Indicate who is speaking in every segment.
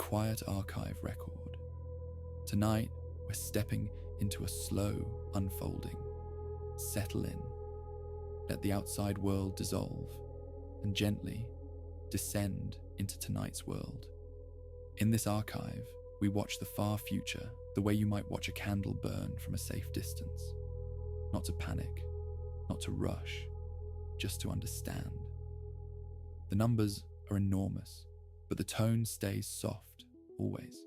Speaker 1: quiet archive record. Tonight, we're stepping into a slow unfolding. Settle in. Let the outside world dissolve and gently descend into tonight's world. In this archive, we watch the far future the way you might watch a candle burn from a safe distance. Not to panic, not to rush, just to understand. The numbers are enormous, but the tone stays soft, always.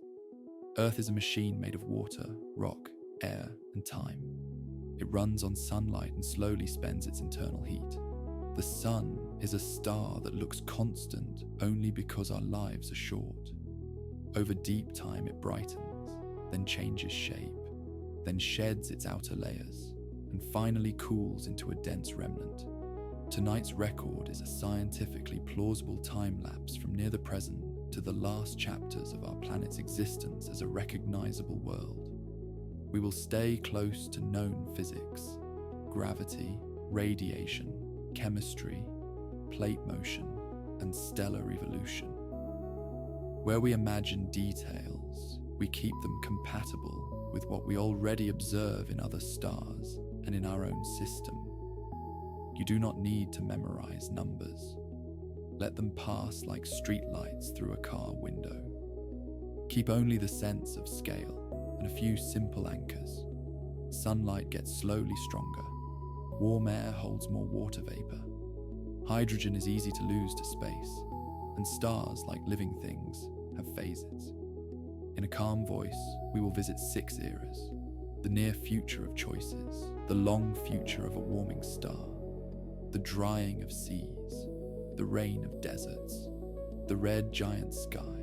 Speaker 1: Earth is a machine made of water, rock, air, and time. It runs on sunlight and slowly spends its internal heat. The sun is a star that looks constant only because our lives are short. Over deep time it brightens, then changes shape, then sheds its outer layers, and finally cools into a dense remnant. Tonight's record is a scientifically plausible time-lapse from near the present to the last chapters of our planet's existence as a recognizable world. We will stay close to known physics, gravity, radiation, chemistry, plate motion, and stellar evolution. Where we imagine details, we keep them compatible with what we already observe in other stars and in our own system. You do not need to memorize numbers. Let them pass like streetlights through a car window. Keep only the sense of scale and a few simple anchors. Sunlight gets slowly stronger. Warm air holds more water vapor. Hydrogen is easy to lose to space, and stars, like living things, have phases. In a calm voice, we will visit 6 eras: the near future of choices, the long future of a warming star, the drying of seas, the rain of deserts, the red giant sky,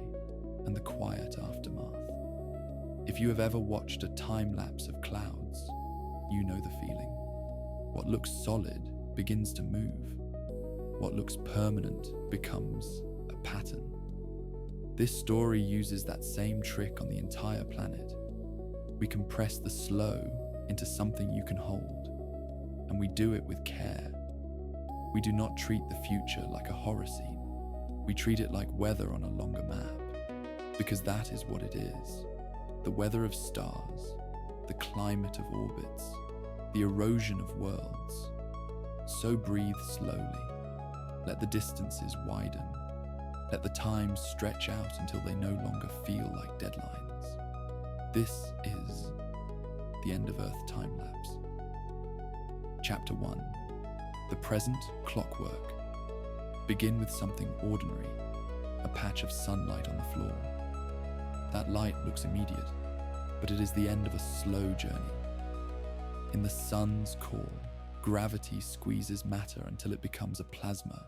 Speaker 1: and the quiet aftermath. If you have ever watched a time-lapse of clouds, you know the feeling. What looks solid begins to move. What looks permanent becomes a pattern. This story uses that same trick on the entire planet. We compress the slow into something you can hold, and we do it with care. We do not treat the future like a horror scene. We treat it like weather on a longer map, because that is what it is. The weather of stars, the climate of orbits, the erosion of worlds. So breathe slowly. Let the distances widen. Let the times stretch out until they no longer feel like deadlines. This is the End of Earth Time-Lapse. Chapter 1. The Present Clockwork. Begin with something ordinary, a patch of sunlight on the floor. That light looks immediate, but it is the end of a slow journey. In the sun's core, gravity squeezes matter until it becomes a plasma,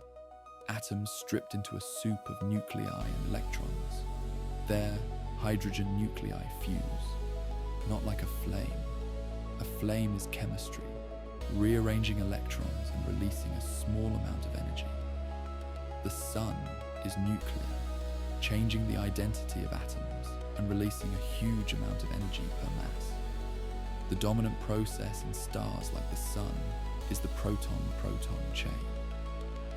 Speaker 1: atoms stripped into a soup of nuclei and electrons. There, hydrogen nuclei fuse, not like a flame. A flame is chemistry, rearranging electrons and releasing a small amount of energy. The sun is nuclear, changing the identity of atoms and releasing a huge amount of energy per mass. The dominant process in stars like the sun is the proton-proton chain.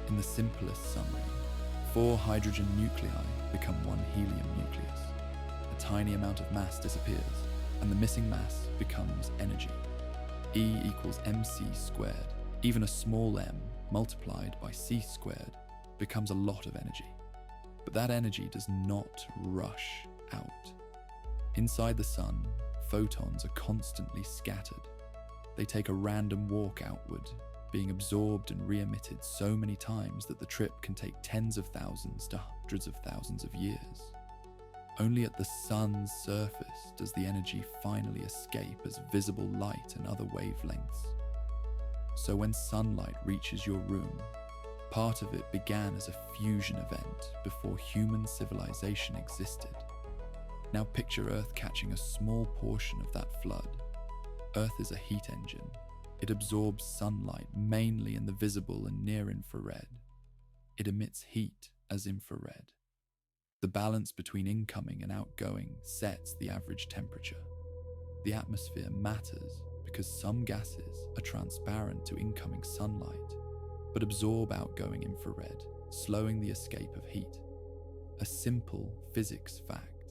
Speaker 1: In the simplest summary, 4 hydrogen nuclei become 1 helium nucleus. A tiny amount of mass disappears, and the missing mass becomes energy. E equals mc squared. Even a small m multiplied by c squared becomes a lot of energy. But that energy does not rush out. Inside the sun, photons are constantly scattered. They take a random walk outward, being absorbed and re-emitted so many times that the trip can take tens of thousands to hundreds of thousands of years. Only at the sun's surface does the energy finally escape as visible light and other wavelengths. So when sunlight reaches your room, part of it began as a fusion event before human civilization existed. Now picture Earth catching a small portion of that flood. Earth is a heat engine. It absorbs sunlight mainly in the visible and near-infrared. It emits heat as infrared. The balance between incoming and outgoing sets the average temperature. The atmosphere matters because some gases are transparent to incoming sunlight, but absorb outgoing infrared, slowing the escape of heat. A simple physics fact.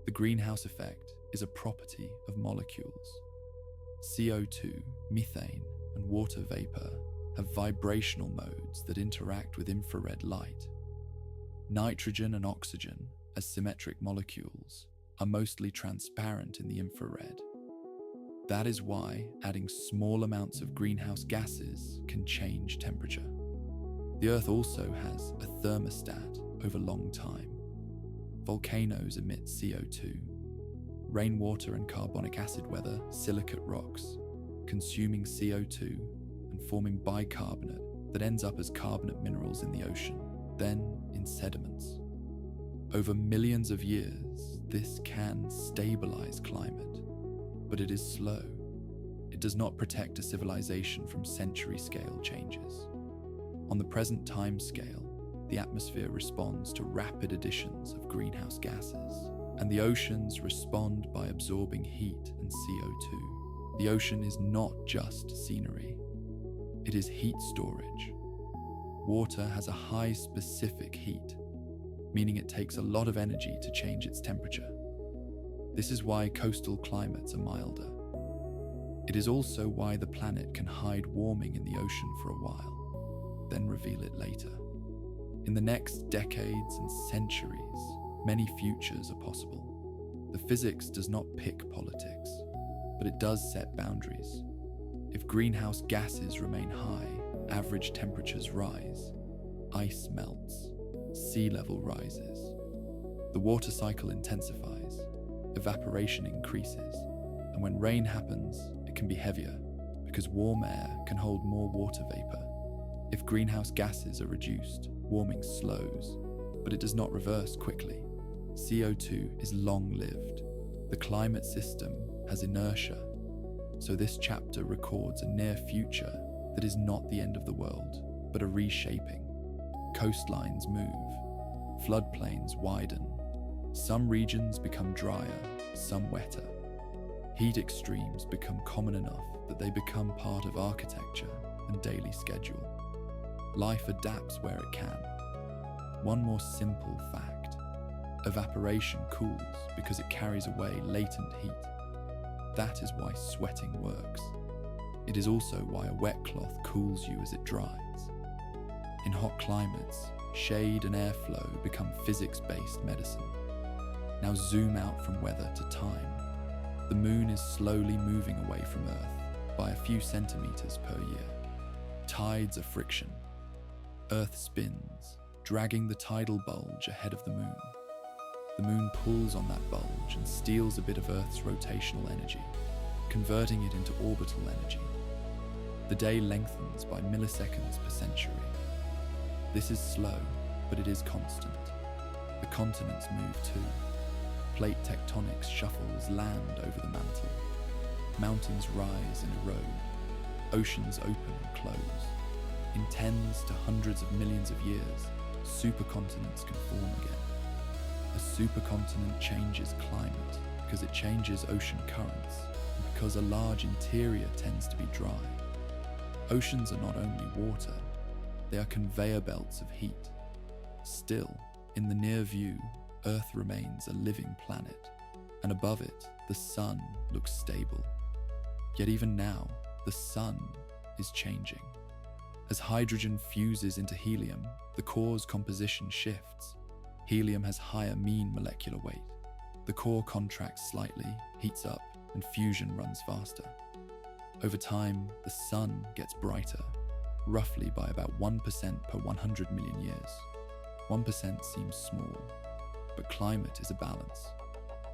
Speaker 1: The greenhouse effect is a property of molecules. CO2, methane, and water vapor have vibrational modes that interact with infrared light. Nitrogen and oxygen, as symmetric molecules, are mostly transparent in the infrared. That is why adding small amounts of greenhouse gases can change temperature. The Earth also has a thermostat over long time. Volcanoes emit CO2. Rainwater and carbonic acid weather silicate rocks, consuming CO2 and forming bicarbonate that ends up as carbonate minerals in the ocean, then in sediments. Over millions of years, this can stabilize climate, but it is slow. It does not protect a civilization from century-scale changes. On the present time scale, the atmosphere responds to rapid additions of greenhouse gases, and the oceans respond by absorbing heat and CO2. The ocean is not just scenery. It is heat storage. Water has a high specific heat, meaning it takes a lot of energy to change its temperature. This is why coastal climates are milder. It is also why the planet can hide warming in the ocean for a while, then reveal it later. In the next decades and centuries, many futures are possible. The physics does not pick politics, but it does set boundaries. If greenhouse gases remain high, average temperatures rise, ice melts, sea level rises. The water cycle intensifies, evaporation increases, and when rain happens, it can be heavier because warm air can hold more water vapor. If greenhouse gases are reduced, warming slows, but it does not reverse quickly. CO2 is long-lived. The climate system has inertia, so this chapter records a near future that is not the end of the world, but a reshaping. Coastlines move, floodplains widen, some regions become drier, some wetter. Heat extremes become common enough that they become part of architecture and daily schedule. Life adapts where it can. One more simple fact: evaporation cools because it carries away latent heat. That is why sweating works. It is also why a wet cloth cools you as it dries. In hot climates, shade and airflow become physics-based medicine. Now zoom out from weather to time. The moon is slowly moving away from Earth by a few centimeters per year. Tides are friction. Earth spins, dragging the tidal bulge ahead of the moon. The moon pulls on that bulge and steals a bit of Earth's rotational energy, converting it into orbital energy. The day lengthens by milliseconds per century. This is slow, but it is constant. The continents move too. Plate tectonics shuffles land over the mantle. Mountains rise and erode. Oceans open and close. In tens to hundreds of millions of years, supercontinents can form again. A supercontinent changes climate because it changes ocean currents, and because a large interior tends to be dry. Oceans are not only water, they are conveyor belts of heat. Still, in the near view, Earth remains a living planet, and above it, the sun looks stable. Yet even now, the sun is changing. As hydrogen fuses into helium, the core's composition shifts. Helium has higher mean molecular weight. The core contracts slightly, heats up, and fusion runs faster. Over time, the sun gets brighter, roughly by about 1% per 100 million years. 1% seems small, but climate is a balance.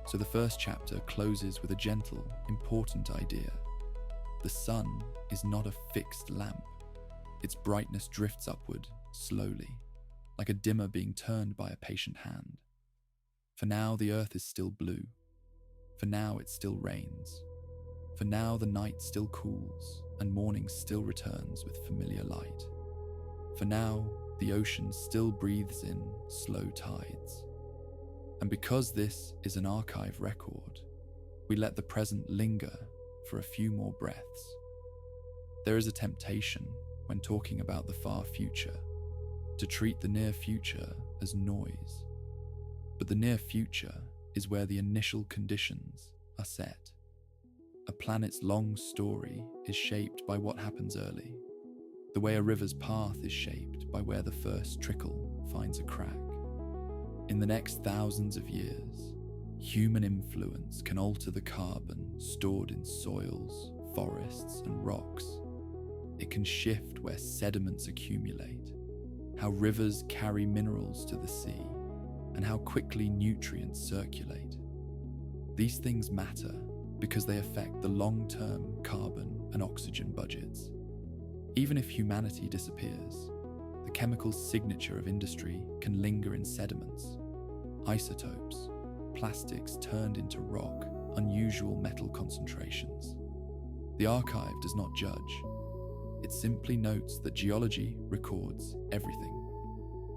Speaker 1: So the first chapter closes with a gentle, important idea. The sun is not a fixed lamp. Its brightness drifts upward, slowly, like a dimmer being turned by a patient hand. For now, the earth is still blue. For now, it still rains. For now, the night still cools, and morning still returns with familiar light. For now, the ocean still breathes in slow tides. And because this is an archive record, we let the present linger for a few more breaths. There is a temptation, when talking about the far future, to treat the near future as noise. But the near future is where the initial conditions are set. A planet's long story is shaped by what happens early, the way a river's path is shaped by where the first trickle finds a crack. In the next thousands of years, human influence can alter the carbon stored in soils, forests, and rocks. It can shift where sediments accumulate, how rivers carry minerals to the sea, and how quickly nutrients circulate. These things matter because they affect the long-term carbon and oxygen budgets. Even if humanity disappears, the chemical signature of industry can linger in sediments, isotopes, plastics turned into rock, unusual metal concentrations. The archive does not judge. It simply notes that geology records everything.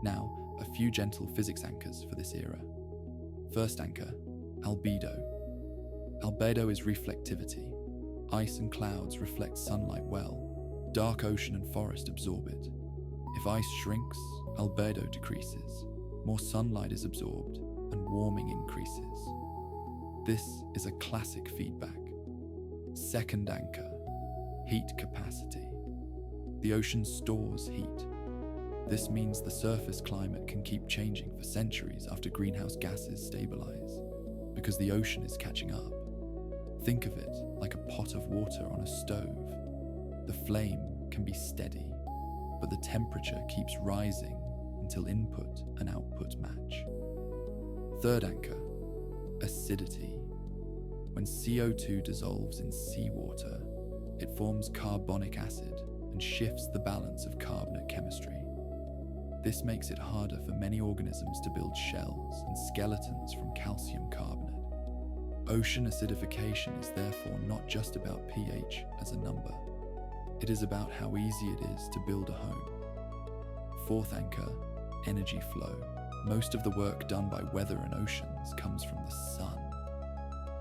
Speaker 1: Now, a few gentle physics anchors for this era. First anchor, albedo. Albedo is reflectivity. Ice and clouds reflect sunlight well. Dark ocean and forest absorb it. If ice shrinks, albedo decreases. More sunlight is absorbed, and warming increases. This is a classic feedback. Second anchor, heat capacity. The ocean stores heat. This means the surface climate can keep changing for centuries after greenhouse gases stabilize, because the ocean is catching up. Think of it like a pot of water on a stove. The flame can be steady, but the temperature keeps rising until input and output match. Third anchor, acidity. When CO2 dissolves in seawater, it forms carbonic acid and shifts the balance of carbonate chemistry. This makes it harder for many organisms to build shells and skeletons from calcium carbonate. Ocean acidification is therefore not just about pH as a number. It is about how easy it is to build a home. Fourth anchor, energy flow. Most of the work done by weather and oceans comes from the sun.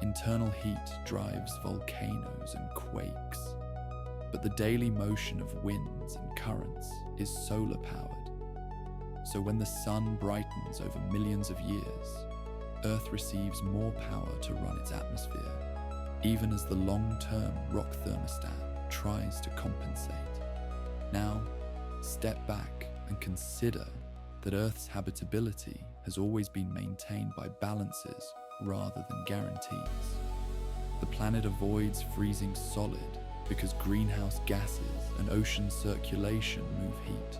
Speaker 1: Internal heat drives volcanoes and quakes, but the daily motion of winds and currents is solar powered. So when the sun brightens over millions of years, Earth receives more power to run its atmosphere, even as the long-term rock thermostat tries to compensate. Now, step back and consider that Earth's habitability has always been maintained by balances rather than guarantees. The planet avoids freezing solid because greenhouse gases and ocean circulation move heat.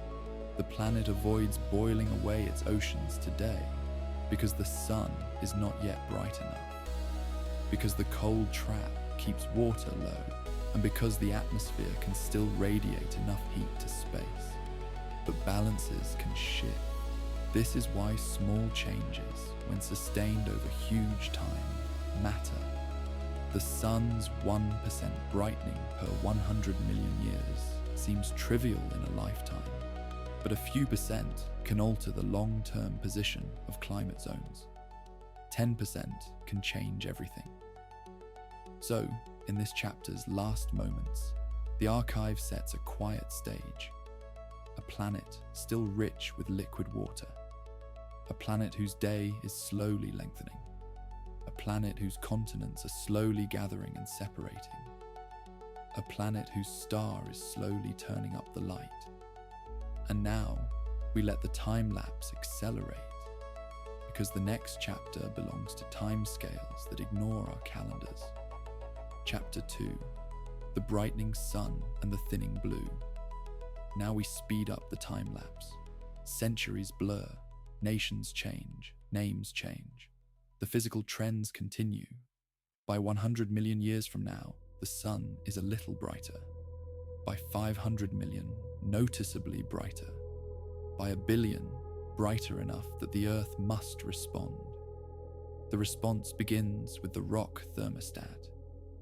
Speaker 1: The planet avoids boiling away its oceans today because the sun is not yet bright enough, because the cold trap keeps water low, and because the atmosphere can still radiate enough heat to space. But balances can shift. This is why small changes, when sustained over huge time, matter. The sun's 1% brightening per 100 million years seems trivial in a lifetime, but a few percent can alter the long-term position of climate zones. 10% can change everything. So, in this chapter's last moments, the archive sets a quiet stage. A planet still rich with liquid water. A planet whose day is slowly lengthening. A planet whose continents are slowly gathering and separating. A planet whose star is slowly turning up the light. And now, we let the time-lapse accelerate, because the next chapter belongs to timescales that ignore our calendars. Chapter 2, The Brightening Sun and the Thinning Blue. Now we speed up the time-lapse. Centuries blur, nations change, names change. The physical trends continue. By 100 million years from now, the sun is a little brighter. By 500 million, noticeably brighter. By 1 billion, brighter enough that the Earth must respond. The response begins with the rock thermostat.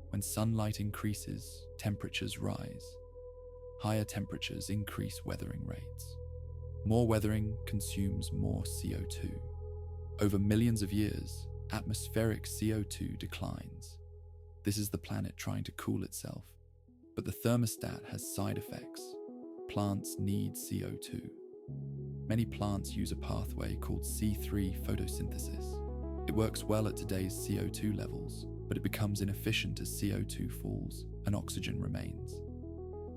Speaker 1: When sunlight increases, temperatures rise. Higher temperatures increase weathering rates. More weathering consumes more CO2. Over millions of years, atmospheric CO2 declines. This is the planet trying to cool itself. But the thermostat has side effects. Plants need CO2. Many plants use a pathway called C3 photosynthesis. It works well at today's CO2 levels, but it becomes inefficient as CO2 falls and oxygen remains.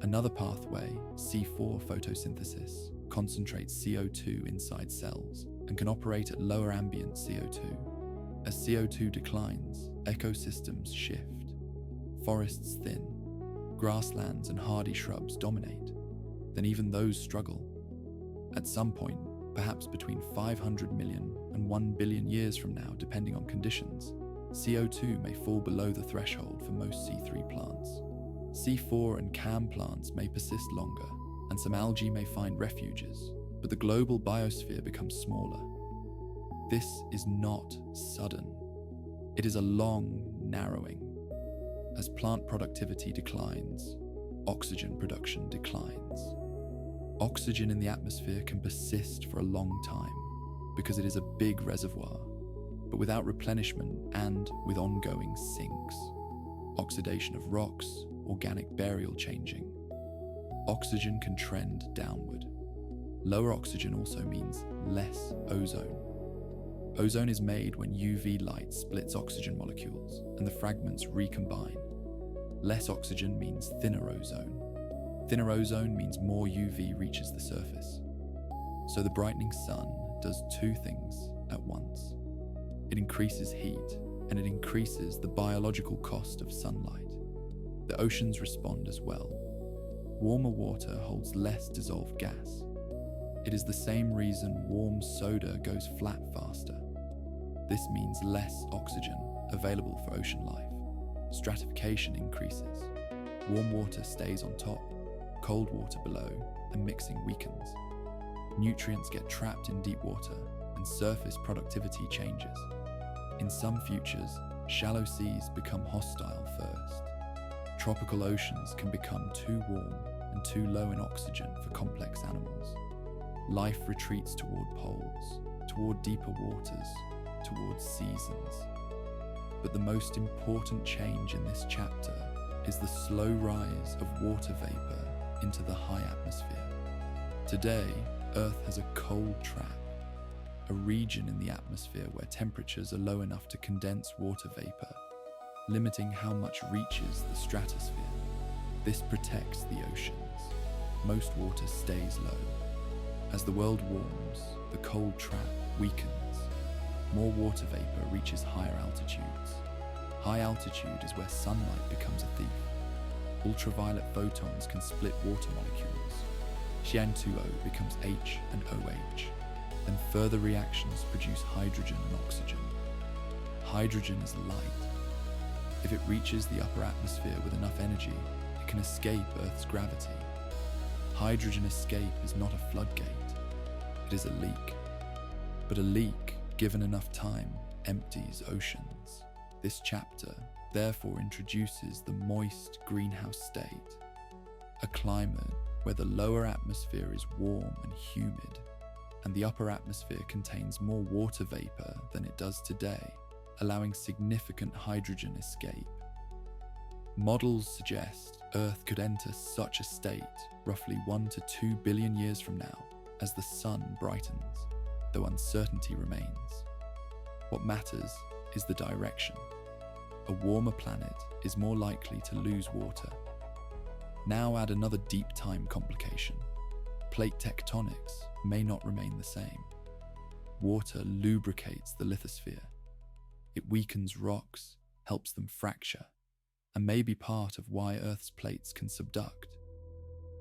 Speaker 1: Another pathway, C4 photosynthesis, concentrates CO2 inside cells and can operate at lower ambient CO2. As CO2 declines, ecosystems shift. Forests thin, grasslands and hardy shrubs dominate. Then even those struggle. At some point, perhaps between 500 million and 1 billion years from now, depending on conditions, CO2 may fall below the threshold for most C3 plants. C4 and CAM plants may persist longer, and some algae may find refuges, but the global biosphere becomes smaller. This is not sudden. It is a long narrowing. As plant productivity declines, oxygen production declines. Oxygen in the atmosphere can persist for a long time because it is a big reservoir, but without replenishment and with ongoing sinks, oxidation of rocks, organic burial changing, oxygen can trend downward. Lower oxygen also means less ozone. Ozone is made when UV light splits oxygen molecules and the fragments recombine. Less oxygen means thinner ozone. Thinner ozone means more UV reaches the surface. So the brightening sun does two things at once. It increases heat, and it increases the biological cost of sunlight. The oceans respond as well. Warmer water holds less dissolved gas. It is the same reason warm soda goes flat faster. This means less oxygen available for ocean life. Stratification increases. Warm water stays on top, cold water below, and mixing weakens. Nutrients get trapped in deep water, and surface productivity changes. In some futures, shallow seas become hostile first. Tropical oceans can become too warm and too low in oxygen for complex animals. Life retreats toward poles, toward deeper waters, towards seasons. But the most important change in this chapter is the slow rise of water vapor into the high atmosphere. Today, Earth has a cold trap, a region in the atmosphere where temperatures are low enough to condense water vapor, limiting how much reaches the stratosphere. This protects the oceans. Most water stays low. As the world warms, the cold trap weakens. More water vapor reaches higher altitudes. High altitude is where sunlight becomes a thief. Ultraviolet photons can split water molecules. H2O becomes H and OH. Then further reactions produce hydrogen and oxygen. Hydrogen is light. If it reaches the upper atmosphere with enough energy, it can escape Earth's gravity. Hydrogen escape is not a floodgate. It is a leak. But a leak, given enough time, empties oceans. This chapter therefore introduces the moist greenhouse state, a climate where the lower atmosphere is warm and humid, and the upper atmosphere contains more water vapor than it does today, allowing significant hydrogen escape. Models suggest Earth could enter such a state roughly 1 to 2 billion years from now as the sun brightens, though uncertainty remains. What matters is the direction. A warmer planet is more likely to lose water. Now add another deep time complication. Plate tectonics may not remain the same. Water lubricates the lithosphere. It weakens rocks, helps them fracture, and may be part of why Earth's plates can subduct.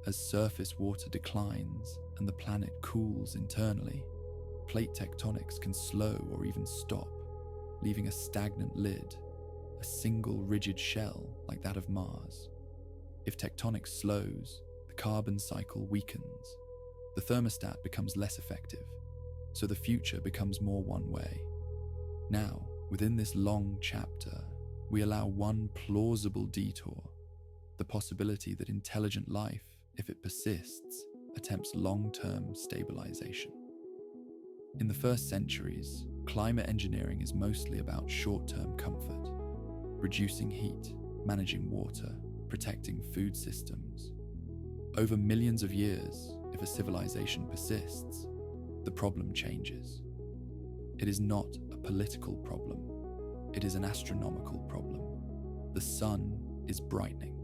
Speaker 1: As surface water declines and the planet cools internally, plate tectonics can slow or even stop, leaving a stagnant lid, a single rigid shell like that of Mars. If tectonics slows, the carbon cycle weakens. The thermostat becomes less effective, so the future becomes more one way. Now, within this long chapter, we allow one plausible detour, the possibility that intelligent life, if it persists, attempts long-term stabilization. In the first centuries, climate engineering is mostly about short-term comfort, reducing heat, managing water, protecting food systems. Over millions of years, if a civilization persists, the problem changes. It is not a political problem, it is an astronomical problem. The sun is brightening.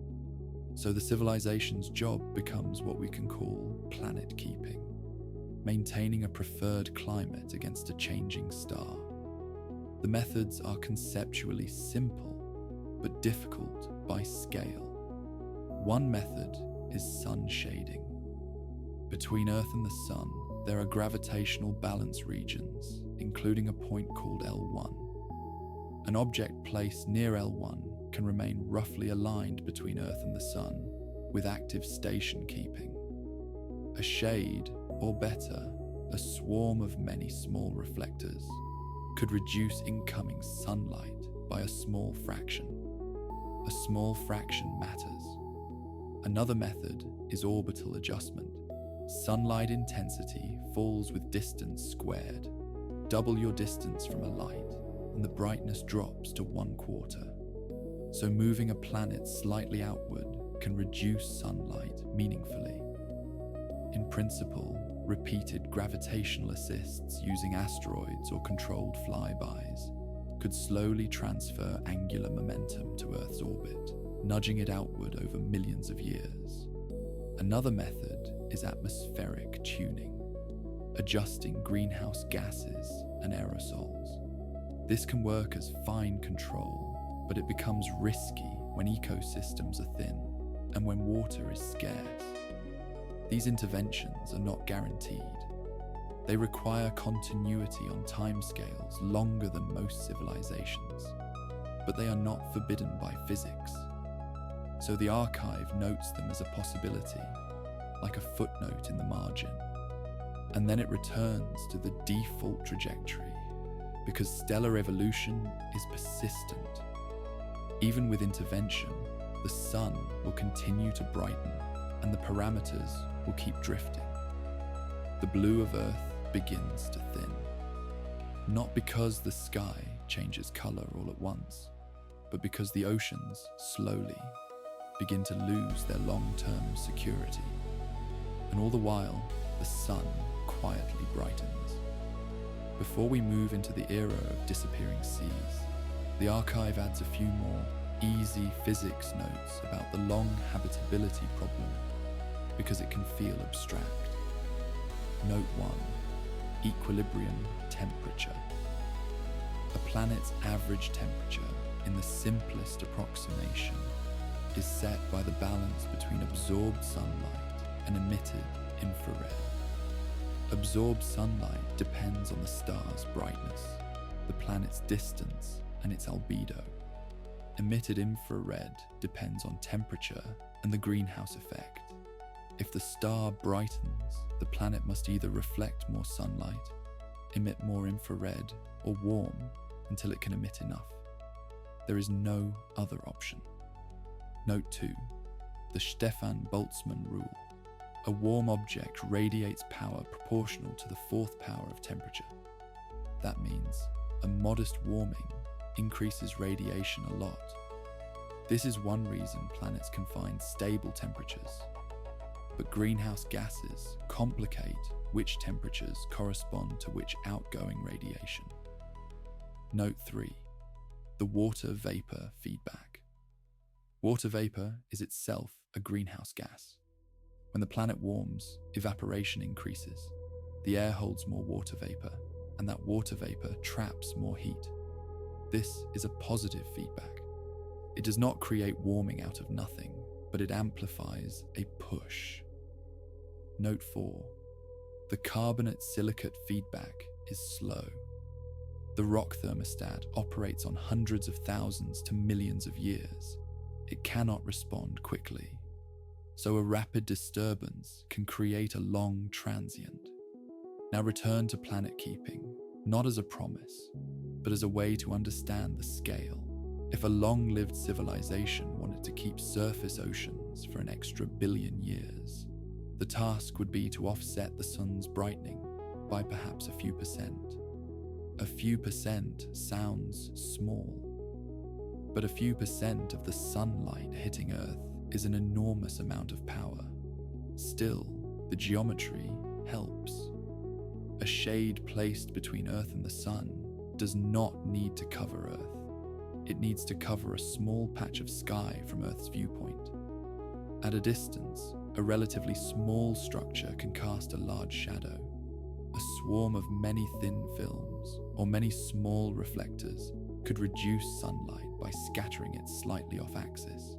Speaker 1: So the civilization's job becomes what we can call planet keeping, maintaining a preferred climate against a changing star. The methods are conceptually simple, but difficult by scale. One method is sun shading. Between Earth and the Sun, there are gravitational balance regions, including a point called L1. An object placed near L1 can remain roughly aligned between Earth and the Sun, with active station keeping. A shade, or better, a swarm of many small reflectors, could reduce incoming sunlight by a small fraction. A small fraction matters. Another method is orbital adjustment. Sunlight intensity falls with distance squared. Double your distance from a light, and the brightness drops to 1/4. So moving a planet slightly outward can reduce sunlight meaningfully. In principle, repeated gravitational assists using asteroids or controlled flybys could slowly transfer angular momentum to Earth's orbit, nudging it outward over millions of years. Another method is atmospheric tuning, adjusting greenhouse gases and aerosols. This can work as fine control, but it becomes risky when ecosystems are thin and when water is scarce. These interventions are not guaranteed. They require continuity on timescales longer than most civilizations, but they are not forbidden by physics. So the archive notes them as a possibility, like a footnote in the margin. And then it returns to the default trajectory, because stellar evolution is persistent. Even with intervention, the sun will continue to brighten, and the parameters will keep drifting. The blue of Earth begins to thin. Not because the sky changes color all at once, but because the oceans slowly begin to lose their long-term security. And all the while, the sun quietly brightens. Before we move into the era of disappearing seas, the archive adds a few more easy physics notes about the long habitability problem, because it can feel abstract. Note 1. Equilibrium temperature. A planet's average temperature, in the simplest approximation, is set by the balance between absorbed sunlight and emitted infrared. Absorbed sunlight depends on the star's brightness, the planet's distance, and its albedo. Emitted infrared depends on temperature and the greenhouse effect. If the star brightens, the planet must either reflect more sunlight, emit more infrared, or warm until it can emit enough. There is no other option. Note 2. The Stefan Boltzmann rule. A warm object radiates power proportional to the fourth power of temperature. That means a modest warming increases radiation a lot. This is one reason planets can find stable temperatures. But greenhouse gases complicate which temperatures correspond to which outgoing radiation. Note 3. The water vapor feedback. Water vapor is itself a greenhouse gas. When the planet warms, evaporation increases. The air holds more water vapor, and that water vapor traps more heat. This is a positive feedback. It does not create warming out of nothing, but it amplifies a push. Note 4. The carbonate-silicate feedback is slow. The rock thermostat operates on hundreds of thousands to millions of years. It cannot respond quickly. So a rapid disturbance can create a long transient. Now return to planet keeping, not as a promise, but as a way to understand the scale. If a long-lived civilization wanted to keep surface oceans for an extra billion years, the task would be to offset the sun's brightening by perhaps a few percent. A few percent sounds small, but a few percent of the sunlight hitting Earth is an enormous amount of power. Still, the geometry helps. A shade placed between Earth and the sun does not need to cover Earth. It needs to cover a small patch of sky from Earth's viewpoint. At a distance, a relatively small structure can cast a large shadow. A swarm of many thin films or many small reflectors could reduce sunlight by scattering it slightly off axis.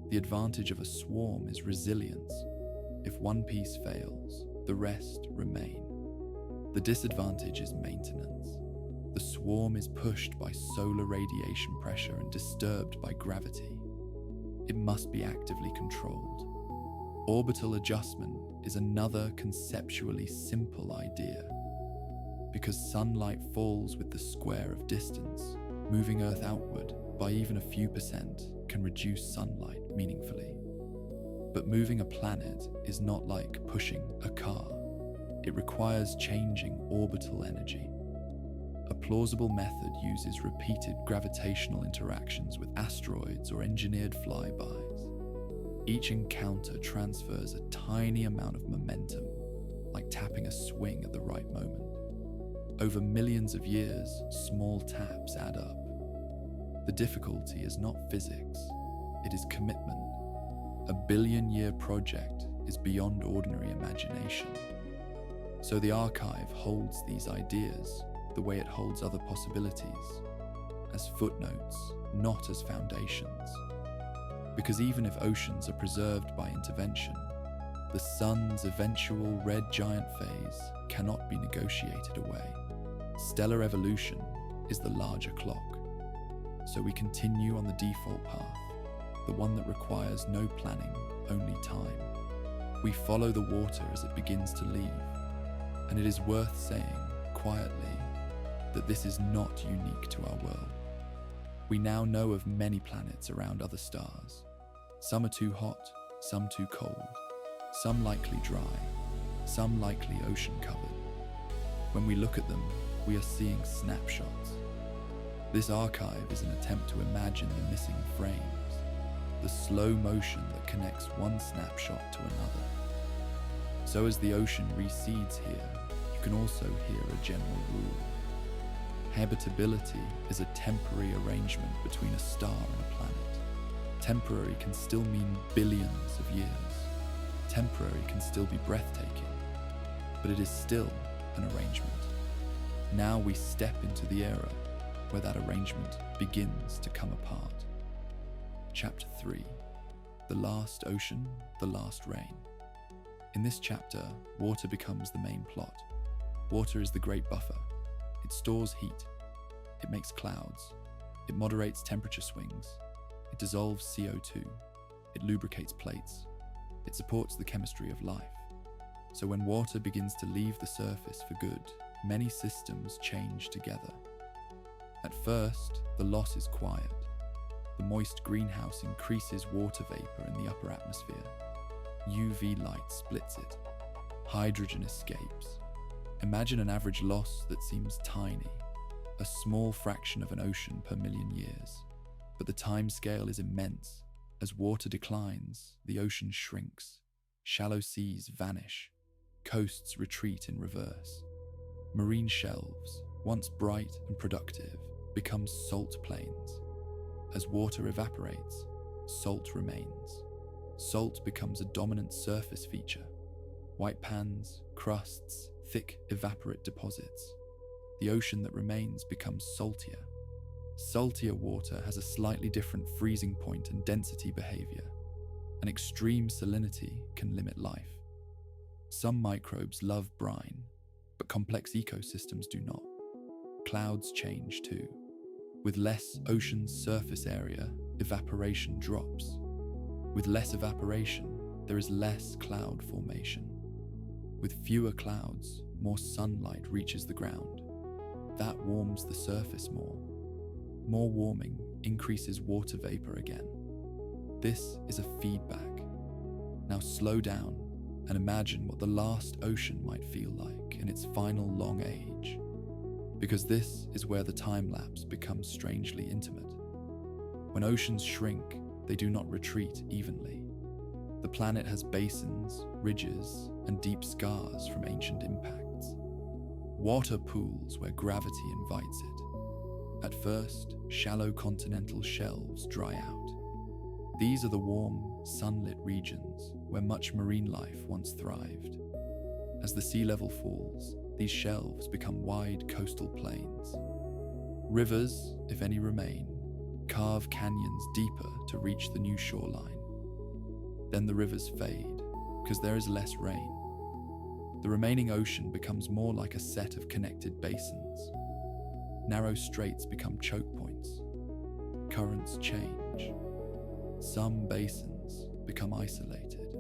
Speaker 1: The advantage of a swarm is resilience. If one piece fails, the rest remain. The disadvantage is maintenance. The swarm is pushed by solar radiation pressure and disturbed by gravity. It must be actively controlled. Orbital adjustment is another conceptually simple idea. Because sunlight falls with the square of distance, moving Earth outward by even a few percent can reduce sunlight meaningfully. But moving a planet is not like pushing a car. It requires changing orbital energy. A plausible method uses repeated gravitational interactions with asteroids or engineered flybys. Each encounter transfers a tiny amount of momentum, like tapping a swing at the right moment. Over millions of years, small taps add up. The difficulty is not physics, it is commitment. A billion-year project is beyond ordinary imagination. So the archive holds these ideas the way it holds other possibilities, as footnotes, not as foundations. Because even if oceans are preserved by intervention, the sun's eventual red giant phase cannot be negotiated away. Stellar evolution is the larger clock. So we continue on the default path, the one that requires no planning, only time. We follow the water as it begins to leave, and it is worth saying, quietly, that this is not unique to our world. We now know of many planets around other stars. Some are too hot, some too cold, some likely dry, some likely ocean-covered. When we look at them, we are seeing snapshots. This archive is an attempt to imagine the missing frames, the slow motion that connects one snapshot to another. So as the ocean recedes here, you can also hear a general rule. Habitability is a temporary arrangement between a star and a planet. Temporary can still mean billions of years. Temporary can still be breathtaking, but it is still an arrangement. Now we step into the era where that arrangement begins to come apart. Chapter 3. The Last Ocean, the Last Rain. In this chapter, water becomes the main plot. Water is the great buffer. It stores heat. It makes clouds. It moderates temperature swings. It dissolves CO2. It lubricates plates. It supports the chemistry of life. So when water begins to leave the surface for good, many systems change together. At first, the loss is quiet. The moist greenhouse increases water vapor in the upper atmosphere. UV light splits it. Hydrogen escapes. Imagine an average loss that seems tiny, a small fraction of an ocean per million years. But the time scale is immense. As water declines, the ocean shrinks. Shallow seas vanish. Coasts retreat in reverse. Marine shelves, once bright and productive, become salt plains. As water evaporates, salt remains. Salt becomes a dominant surface feature. White pans, crusts, thick evaporate deposits. The ocean that remains becomes saltier. Saltier water has a slightly different freezing point and density behavior. An extreme salinity can limit life. Some microbes love brine, but complex ecosystems do not. Clouds change too. With less ocean surface area, evaporation drops. With less evaporation, there is less cloud formation. With fewer clouds, more sunlight reaches the ground. That warms the surface more. More warming increases water vapor again. This is a feedback. Now slow down and imagine what the last ocean might feel like in its final long age. Because this is where the time-lapse becomes strangely intimate. When oceans shrink, they do not retreat evenly. The planet has basins, ridges, and deep scars from ancient impacts. Water pools where gravity invites it. At first, shallow continental shelves dry out. These are the warm, sunlit regions where much marine life once thrived. As the sea level falls, these shelves become wide coastal plains. Rivers, if any remain, carve canyons deeper to reach the new shoreline. Then the rivers fade, because there is less rain. The remaining ocean becomes more like a set of connected basins. Narrow straits become choke points. Currents change. Some basins become isolated.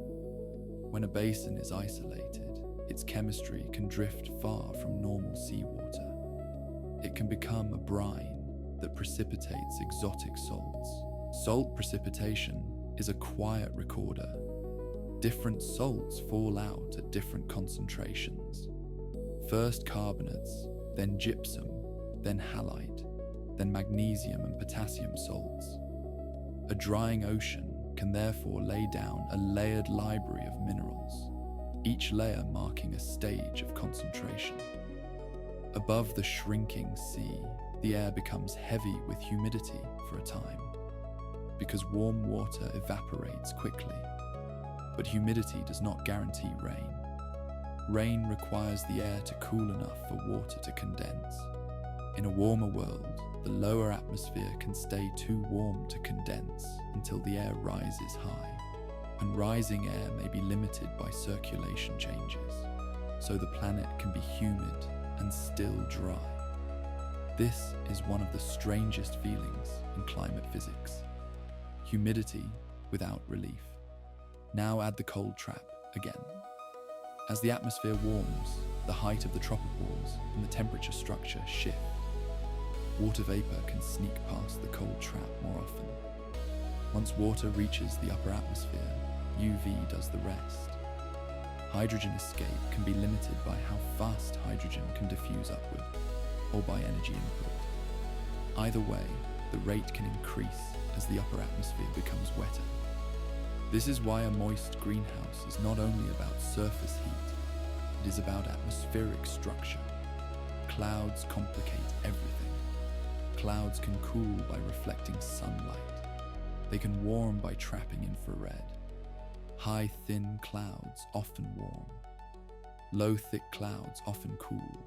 Speaker 1: When a basin is isolated, its chemistry can drift far from normal seawater. It can become a brine that precipitates exotic salts. Salt precipitation is a quiet recorder. Different salts fall out at different concentrations. First carbonates, then gypsum, then halite, then magnesium and potassium salts. A drying ocean can therefore lay down a layered library of minerals, each layer marking a stage of concentration. Above the shrinking sea, the air becomes heavy with humidity for a time, because warm water evaporates quickly. But humidity does not guarantee rain. Rain requires the air to cool enough for water to condense. In a warmer world, the lower atmosphere can stay too warm to condense until the air rises high, and rising air may be limited by circulation changes, so the planet can be humid and still dry. This is one of the strangest feelings in climate physics. Humidity without relief. Now add the cold trap again. As the atmosphere warms, the height of the tropopause and the temperature structure shift. Water vapor can sneak past the cold trap more often. Once water reaches the upper atmosphere, UV does the rest. Hydrogen escape can be limited by how fast hydrogen can diffuse upward, or by energy input. Either way, the rate can increase as the upper atmosphere becomes wetter. This is why a moist greenhouse is not only about surface heat, it is about atmospheric structure. Clouds complicate everything. Clouds can cool by reflecting sunlight. They can warm by trapping infrared. High, thin clouds often warm. Low, thick clouds often cool.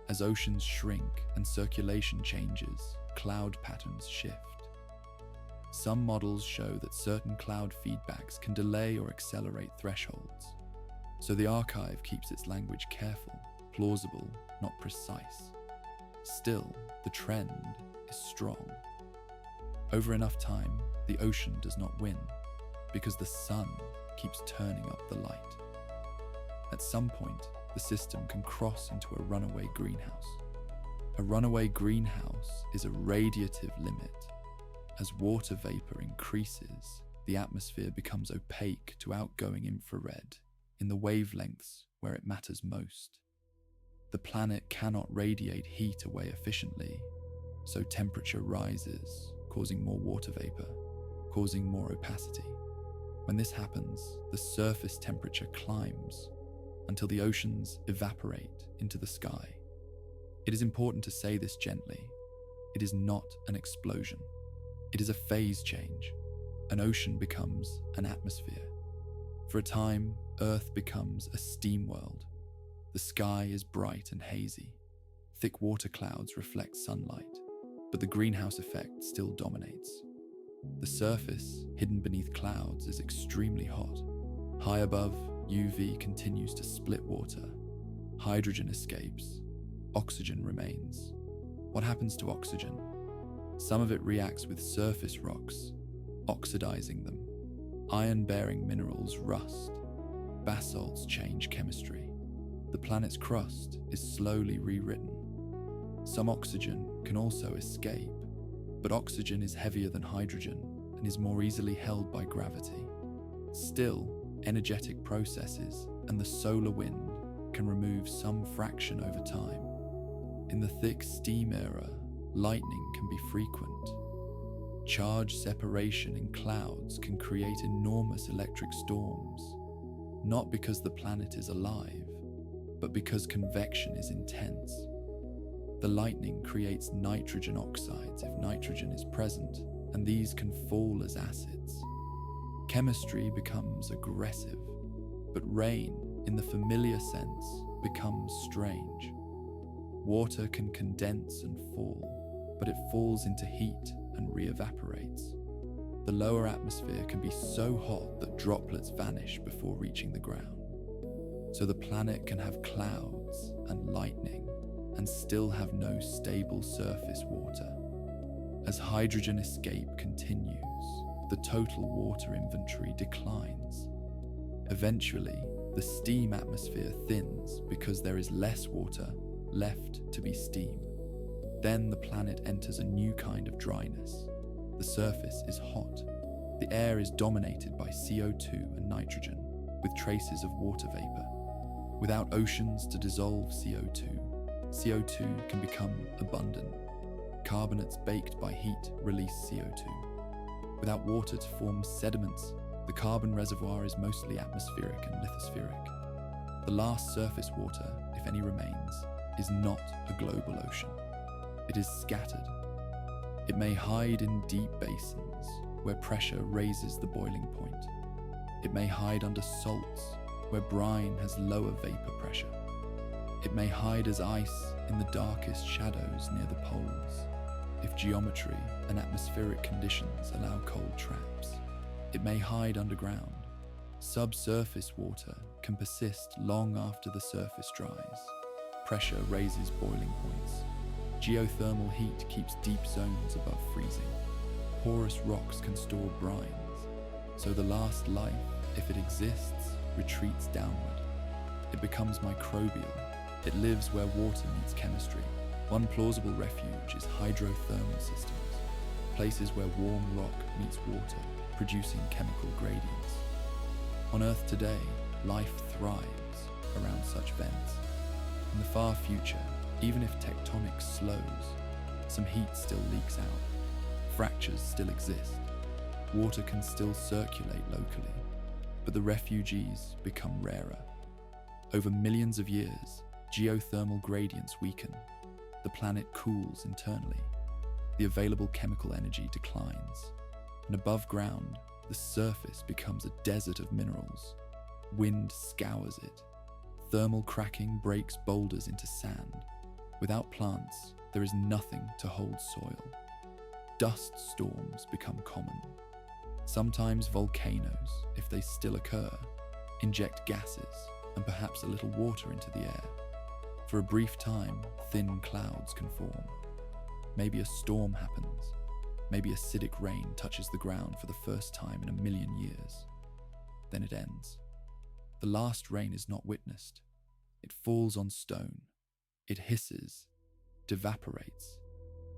Speaker 1: As oceans shrink and circulation changes, cloud patterns shift. Some models show that certain cloud feedbacks can delay or accelerate thresholds, so the archive keeps its language careful, plausible, not precise. Still, the trend is strong. Over enough time, the ocean does not win, because the sun keeps turning up the light. At some point, the system can cross into a runaway greenhouse. A runaway greenhouse is a radiative limit. As water vapor increases, the atmosphere becomes opaque to outgoing infrared in the wavelengths where it matters most. The planet cannot radiate heat away efficiently, so temperature rises, causing more water vapor, causing more opacity. When this happens, the surface temperature climbs until the oceans evaporate into the sky. It is important to say this gently. It is not an explosion. It is a phase change. An ocean becomes an atmosphere. For a time, Earth becomes a steam world. The sky is bright and hazy. Thick water clouds reflect sunlight, but the greenhouse effect still dominates. The surface, hidden beneath clouds, is extremely hot. High above, UV continues to split water. Hydrogen escapes. Oxygen remains. What happens to oxygen? Some of it reacts with surface rocks, oxidizing them. Iron-bearing minerals rust. Basalts change chemistry. The planet's crust is slowly rewritten. Some oxygen can also escape, but oxygen is heavier than hydrogen and is more easily held by gravity. Still, energetic processes and the solar wind can remove some fraction over time. In the thick steam era, lightning can be frequent. Charge separation in clouds can create enormous electric storms, not because the planet is alive, but because convection is intense. The lightning creates nitrogen oxides if nitrogen is present, and these can fall as acids. Chemistry becomes aggressive, but rain, in the familiar sense, becomes strange. Water can condense and fall, but it falls into heat and re-evaporates. The lower atmosphere can be so hot that droplets vanish before reaching the ground. So the planet can have clouds and lightning and still have no stable surface water. As hydrogen escape continues, the total water inventory declines. Eventually, the steam atmosphere thins because there is less water left to be steam. Then the planet enters a new kind of dryness. The surface is hot. The air is dominated by CO2 and nitrogen, with traces of water vapor. Without oceans to dissolve CO2, CO2 can become abundant. Carbonates baked by heat release CO2. Without water to form sediments, the carbon reservoir is mostly atmospheric and lithospheric. The last surface water, if any remains, is not a global ocean. It is scattered. It may hide in deep basins where pressure raises the boiling point. It may hide under salts where brine has lower vapor pressure. It may hide as ice in the darkest shadows near the poles, if geometry and atmospheric conditions allow cold traps. It may hide underground. Subsurface water can persist long after the surface dries. Pressure raises boiling points. Geothermal heat keeps deep zones above freezing. Porous rocks can store brines, so the last life, if it exists, retreats downward. It becomes microbial. It lives where water meets chemistry. One plausible refuge is hydrothermal systems, places where warm rock meets water, producing chemical gradients. On Earth today, life thrives around such vents. In the far future, even if tectonics slows, some heat still leaks out. Fractures still exist. Water can still circulate locally, but the refugees become rarer. Over millions of years, geothermal gradients weaken. The planet cools internally. The available chemical energy declines. And above ground, the surface becomes a desert of minerals. Wind scours it. Thermal cracking breaks boulders into sand. Without plants, there is nothing to hold soil. Dust storms become common. Sometimes volcanoes, if they still occur, inject gases and perhaps a little water into the air. For a brief time, thin clouds can form. Maybe a storm happens. Maybe acidic rain touches the ground for the first time in a million years. Then it ends. The last rain is not witnessed. It falls on stone. It hisses, evaporates.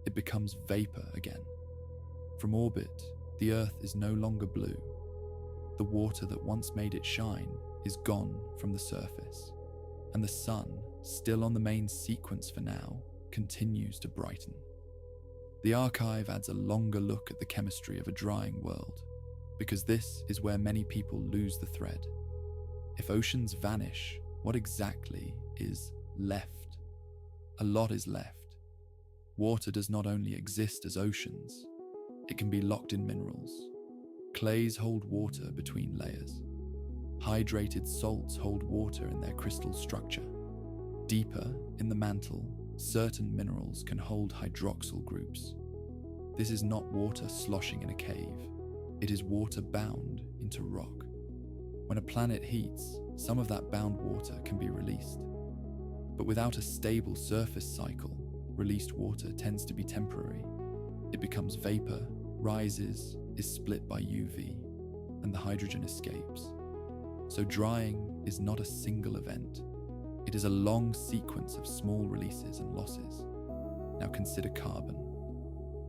Speaker 1: It becomes vapor again. From orbit, the Earth is no longer blue. The water that once made it shine is gone from the surface, and the sun, still on the main sequence for now, continues to brighten. The archive adds a longer look at the chemistry of a drying world, because this is where many people lose the thread. If oceans vanish, what exactly is left? A lot is left. Water does not only exist as oceans, it can be locked in minerals. Clays hold water between layers. Hydrated salts hold water in their crystal structure. Deeper, in the mantle, certain minerals can hold hydroxyl groups. This is not water sloshing in a cave. It is water bound into rock. When a planet heats, some of that bound water can be released. But without a stable surface cycle, released water tends to be temporary. It becomes vapor, rises, is split by UV, and the hydrogen escapes. So drying is not a single event. It is a long sequence of small releases and losses. Now consider carbon.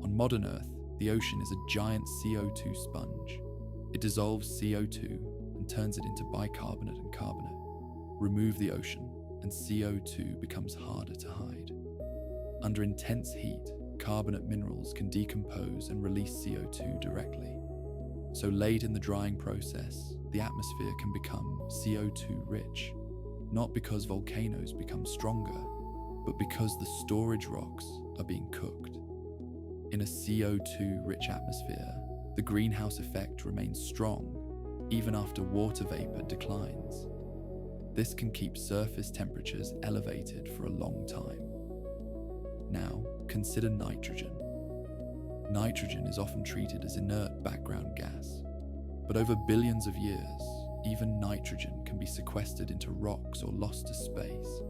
Speaker 1: On modern Earth, the ocean is a giant CO2 sponge. It dissolves CO2 and turns it into bicarbonate and carbonate. Remove the ocean, and CO2 becomes harder to hide. Under intense heat, carbonate minerals can decompose and release CO2 directly. So late in the drying process, the atmosphere can become CO2 rich, not because volcanoes become stronger, but because the storage rocks are being cooked. In a CO2-rich atmosphere, the greenhouse effect remains strong even after water vapor declines. This can keep surface temperatures elevated for a long time. Now, consider nitrogen. Nitrogen is often treated as inert background gas, but over billions of years, even nitrogen can be sequestered into rocks or lost to space.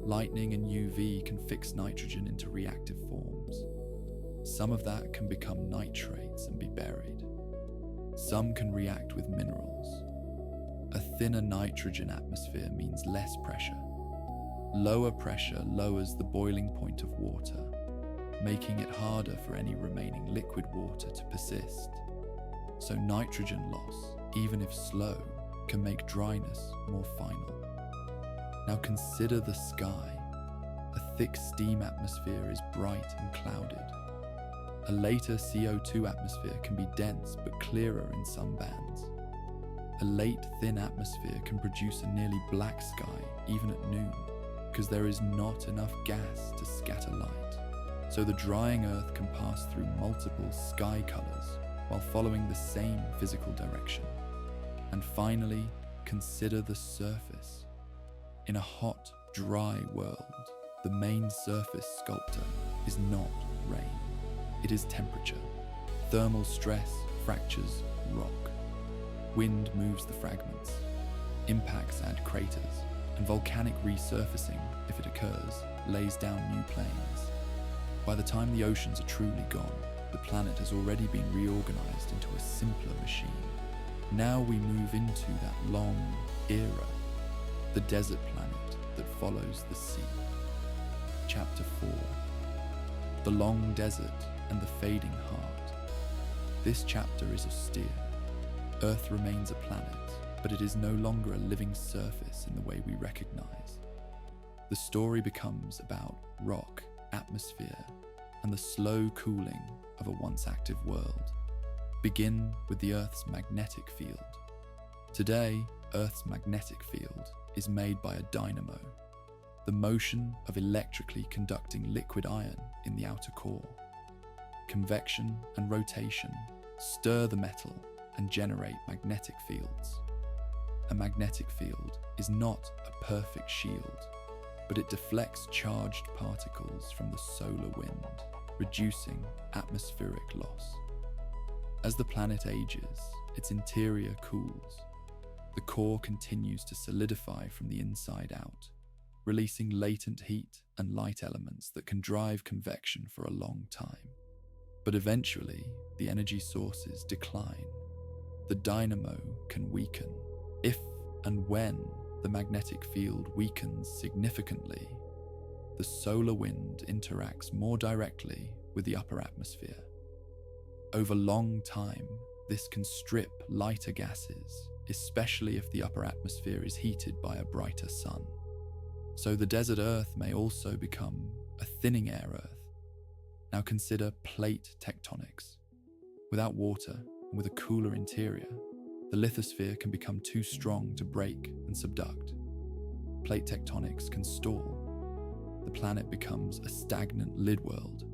Speaker 1: Lightning and UV can fix nitrogen into reactive forms. Some of that can become nitrates and be buried. Some can react with minerals. A thinner nitrogen atmosphere means less pressure. Lower pressure lowers the boiling point of water, making it harder for any remaining liquid water to persist. So nitrogen loss, even if slow, can make dryness more final. Now consider the sky. A thick steam atmosphere is bright and clouded. A later CO2 atmosphere can be dense but clearer in some bands. A late thin atmosphere can produce a nearly black sky even at noon, because there is not enough gas to scatter light. So the drying Earth can pass through multiple sky colors while following the same physical direction. And finally, consider the surface. In a hot, dry world, the main surface sculptor is not rain. It is temperature. Thermal stress fractures rock. Wind moves the fragments. Impacts add craters, and volcanic resurfacing, if it occurs, lays down new plains. By the time the oceans are truly gone, the planet has already been reorganized into a simpler machine. Now we move into that long era, the desert planet that follows the sea. Chapter 4. The long desert and the fading heart. This chapter is austere. Earth remains a planet, but it is no longer a living surface in the way we recognize. The story becomes about rock, atmosphere, and the slow cooling of a once active world. Begin with the Earth's magnetic field. Today, Earth's magnetic field is made by a dynamo, the motion of electrically conducting liquid iron in the outer core. Convection and rotation stir the metal and generate magnetic fields. A magnetic field is not a perfect shield, but it deflects charged particles from the solar wind, reducing atmospheric loss. As the planet ages, its interior cools. The core continues to solidify from the inside out, releasing latent heat and light elements that can drive convection for a long time. But eventually, the energy sources decline. The dynamo can weaken. If and when the magnetic field weakens significantly, the solar wind interacts more directly with the upper atmosphere. Over long time, this can strip lighter gases, especially if the upper atmosphere is heated by a brighter sun. So the desert Earth may also become a thinning air Earth. Now consider plate tectonics. Without water and with a cooler interior, the lithosphere can become too strong to break and subduct. Plate tectonics can stall. The planet becomes a stagnant lid world.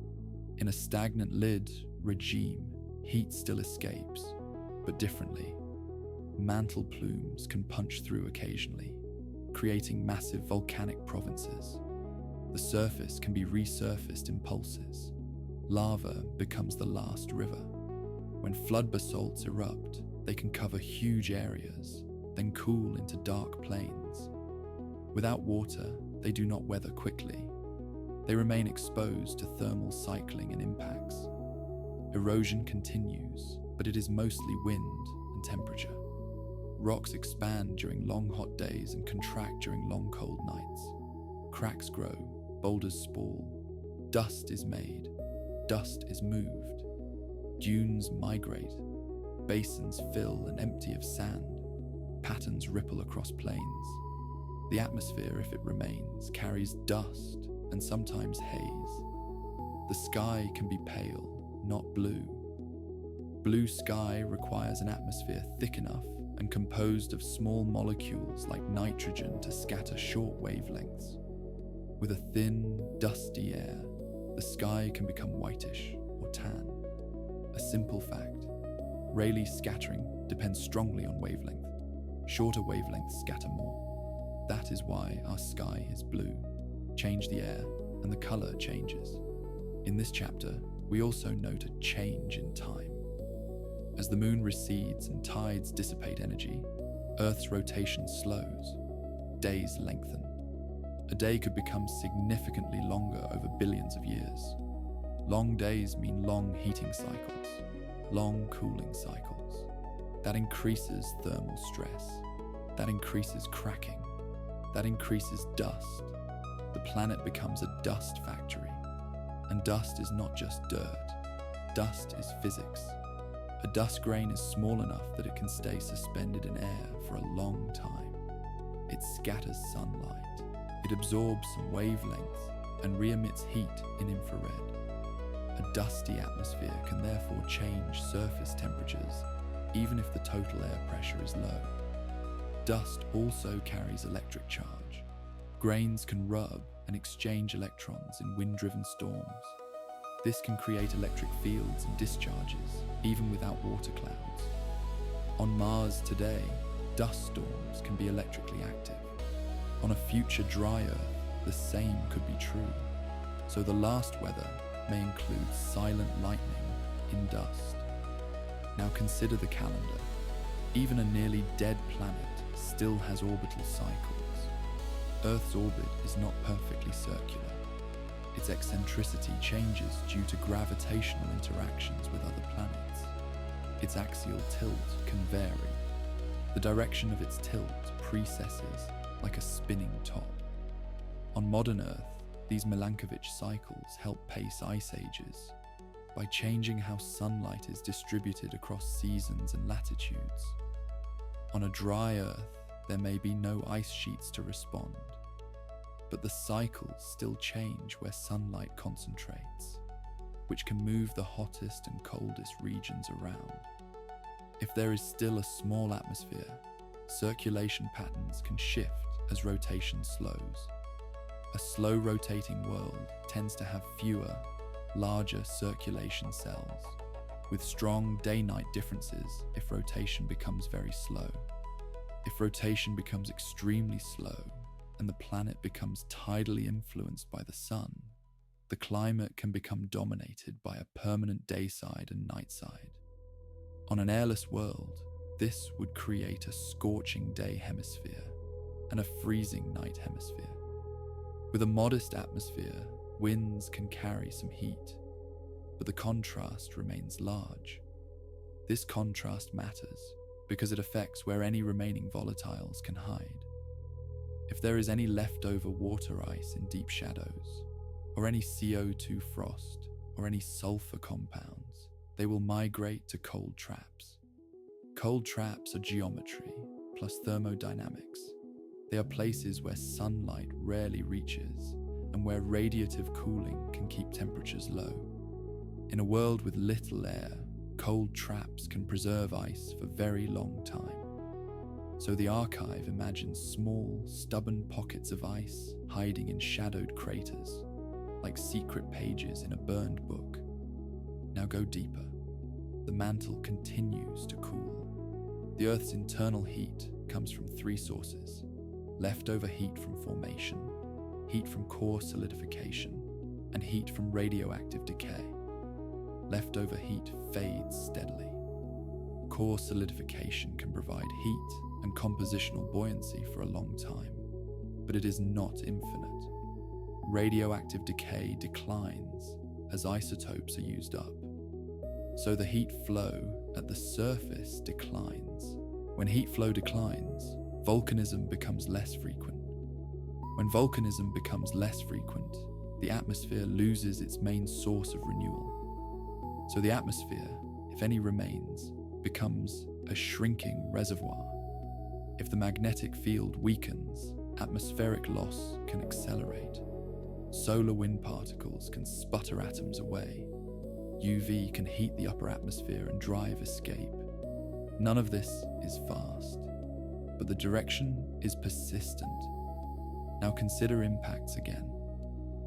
Speaker 1: In a stagnant lid regime, heat still escapes, but differently. Mantle plumes can punch through occasionally, creating massive volcanic provinces. The surface can be resurfaced in pulses. Lava becomes the last river. When flood basalts erupt, they can cover huge areas, then cool into dark plains. Without water, they do not weather quickly. They remain exposed to thermal cycling and impacts. Erosion continues, but it is mostly wind and temperature. Rocks expand during long hot days and contract during long cold nights. Cracks grow, boulders sprawl, dust is made, dust is moved. Dunes migrate, basins fill and empty of sand, patterns ripple across plains. The atmosphere, if it remains, carries dust and sometimes haze. The sky can be pale, not blue. Blue sky requires an atmosphere thick enough and composed of small molecules like nitrogen to scatter short wavelengths. With a thin, dusty air, the sky can become whitish or tan. A simple fact: Rayleigh's scattering depends strongly on wavelength. Shorter wavelengths scatter more. That is why our sky is blue. Change the air, and the color changes. In this chapter, we also note a change in time. As the moon recedes and tides dissipate energy, Earth's rotation slows. Days lengthen. A day could become significantly longer over billions of years. Long days mean long heating cycles, long cooling cycles. That increases thermal stress. That increases cracking. That increases dust. The planet becomes a dust factory. And dust is not just dirt. Dust is physics. A dust grain is small enough that it can stay suspended in air for a long time. It scatters sunlight. It absorbs some wavelengths and re-emits heat in infrared. A dusty atmosphere can therefore change surface temperatures, even if the total air pressure is low. Dust also carries electric charge. Grains can rub and exchange electrons in wind-driven storms. This can create electric fields and discharges, even without water clouds. On Mars today, dust storms can be electrically active. On a future dry Earth, the same could be true. So the last weather may include silent lightning in dust. Now consider the calendar. Even a nearly dead planet still has orbital cycles. Earth's orbit is not perfectly circular. Its eccentricity changes due to gravitational interactions with other planets. Its axial tilt can vary. The direction of its tilt precesses like a spinning top. On modern Earth, these Milankovitch cycles help pace ice ages by changing how sunlight is distributed across seasons and latitudes. On a dry Earth, there may be no ice sheets to respond, but the cycles still change where sunlight concentrates, which can move the hottest and coldest regions around. If there is still a small atmosphere, circulation patterns can shift as rotation slows. A slow rotating world tends to have fewer, larger circulation cells, with strong day-night differences if rotation becomes very slow. If rotation becomes extremely slow and the planet becomes tidally influenced by the sun, the climate can become dominated by a permanent dayside and nightside. On an airless world, this would create a scorching day hemisphere and a freezing night hemisphere. With a modest atmosphere, winds can carry some heat, but the contrast remains large. This contrast matters because it affects where any remaining volatiles can hide. If there is any leftover water ice in deep shadows, or any CO2 frost, or any sulfur compounds, they will migrate to cold traps. Cold traps are geometry plus thermodynamics. They are places where sunlight rarely reaches and where radiative cooling can keep temperatures low. In a world with little air, cold traps can preserve ice for very long time. So the archive imagines small, stubborn pockets of ice hiding in shadowed craters, like secret pages in a burned book. Now go deeper. The mantle continues to cool. The Earth's internal heat comes from three sources: leftover heat from formation, heat from core solidification, and heat from radioactive decay. Leftover heat fades steadily. Core solidification can provide heat and compositional buoyancy for a long time, but it is not infinite. Radioactive decay declines as isotopes are used up. So the heat flow at the surface declines. When heat flow declines, volcanism becomes less frequent. When volcanism becomes less frequent, the atmosphere loses its main source of renewal. So the atmosphere, if any remains, becomes a shrinking reservoir. If the magnetic field weakens, atmospheric loss can accelerate. Solar wind particles can sputter atoms away. UV can heat the upper atmosphere and drive escape. None of this is fast, but the direction is persistent. Now consider impacts again.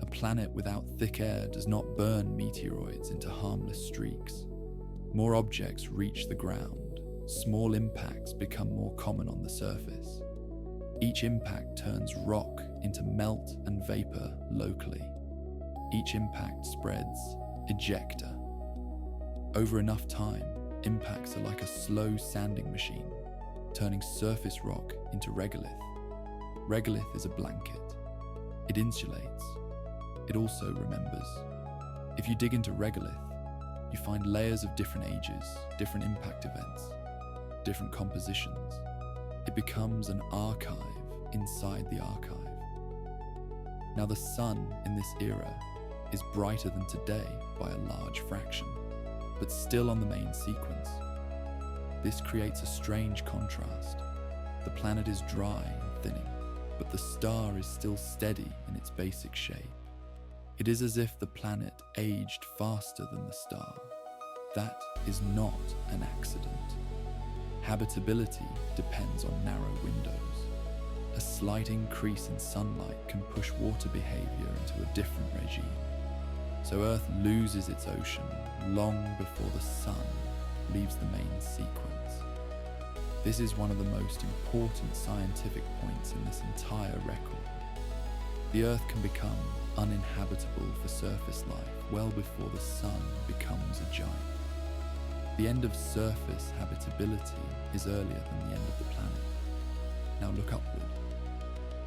Speaker 1: A planet without thick air does not burn meteoroids into harmless streaks. More objects reach the ground. Small impacts become more common on the surface. Each impact turns rock into melt and vapor locally. Each impact spreads ejecta. Over enough time, impacts are like a slow sanding machine, turning surface rock into regolith. Regolith is a blanket. It insulates. It also remembers. If you dig into regolith, you find layers of different ages, different impact events, different compositions. It becomes an archive inside the archive. Now the sun in this era is brighter than today by a large fraction, but still on the main sequence. This creates a strange contrast. The planet is dry and thinning, but the star is still steady in its basic shape. It is as if the planet aged faster than the star. That is not an accident. Habitability depends on narrow windows. A slight increase in sunlight can push water behavior into a different regime. So Earth loses its ocean long before the sun leaves the main sequence. This is one of the most important scientific points in this entire record. The Earth can become uninhabitable for surface life well before the sun becomes a giant. The end of surface habitability is earlier than the end of the planet. Now look upward.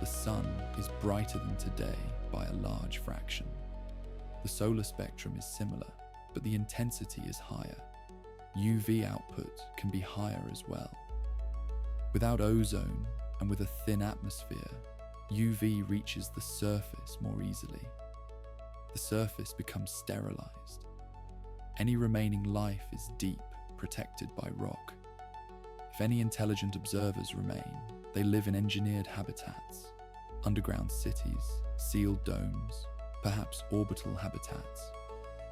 Speaker 1: The sun is brighter than today by a large fraction. The solar spectrum is similar, but the intensity is higher. UV output can be higher as well. Without ozone and with a thin atmosphere, UV reaches the surface more easily. The surface becomes sterilized. Any remaining life is deep, protected by rock. If any intelligent observers remain, they live in engineered habitats, underground cities, sealed domes, perhaps orbital habitats.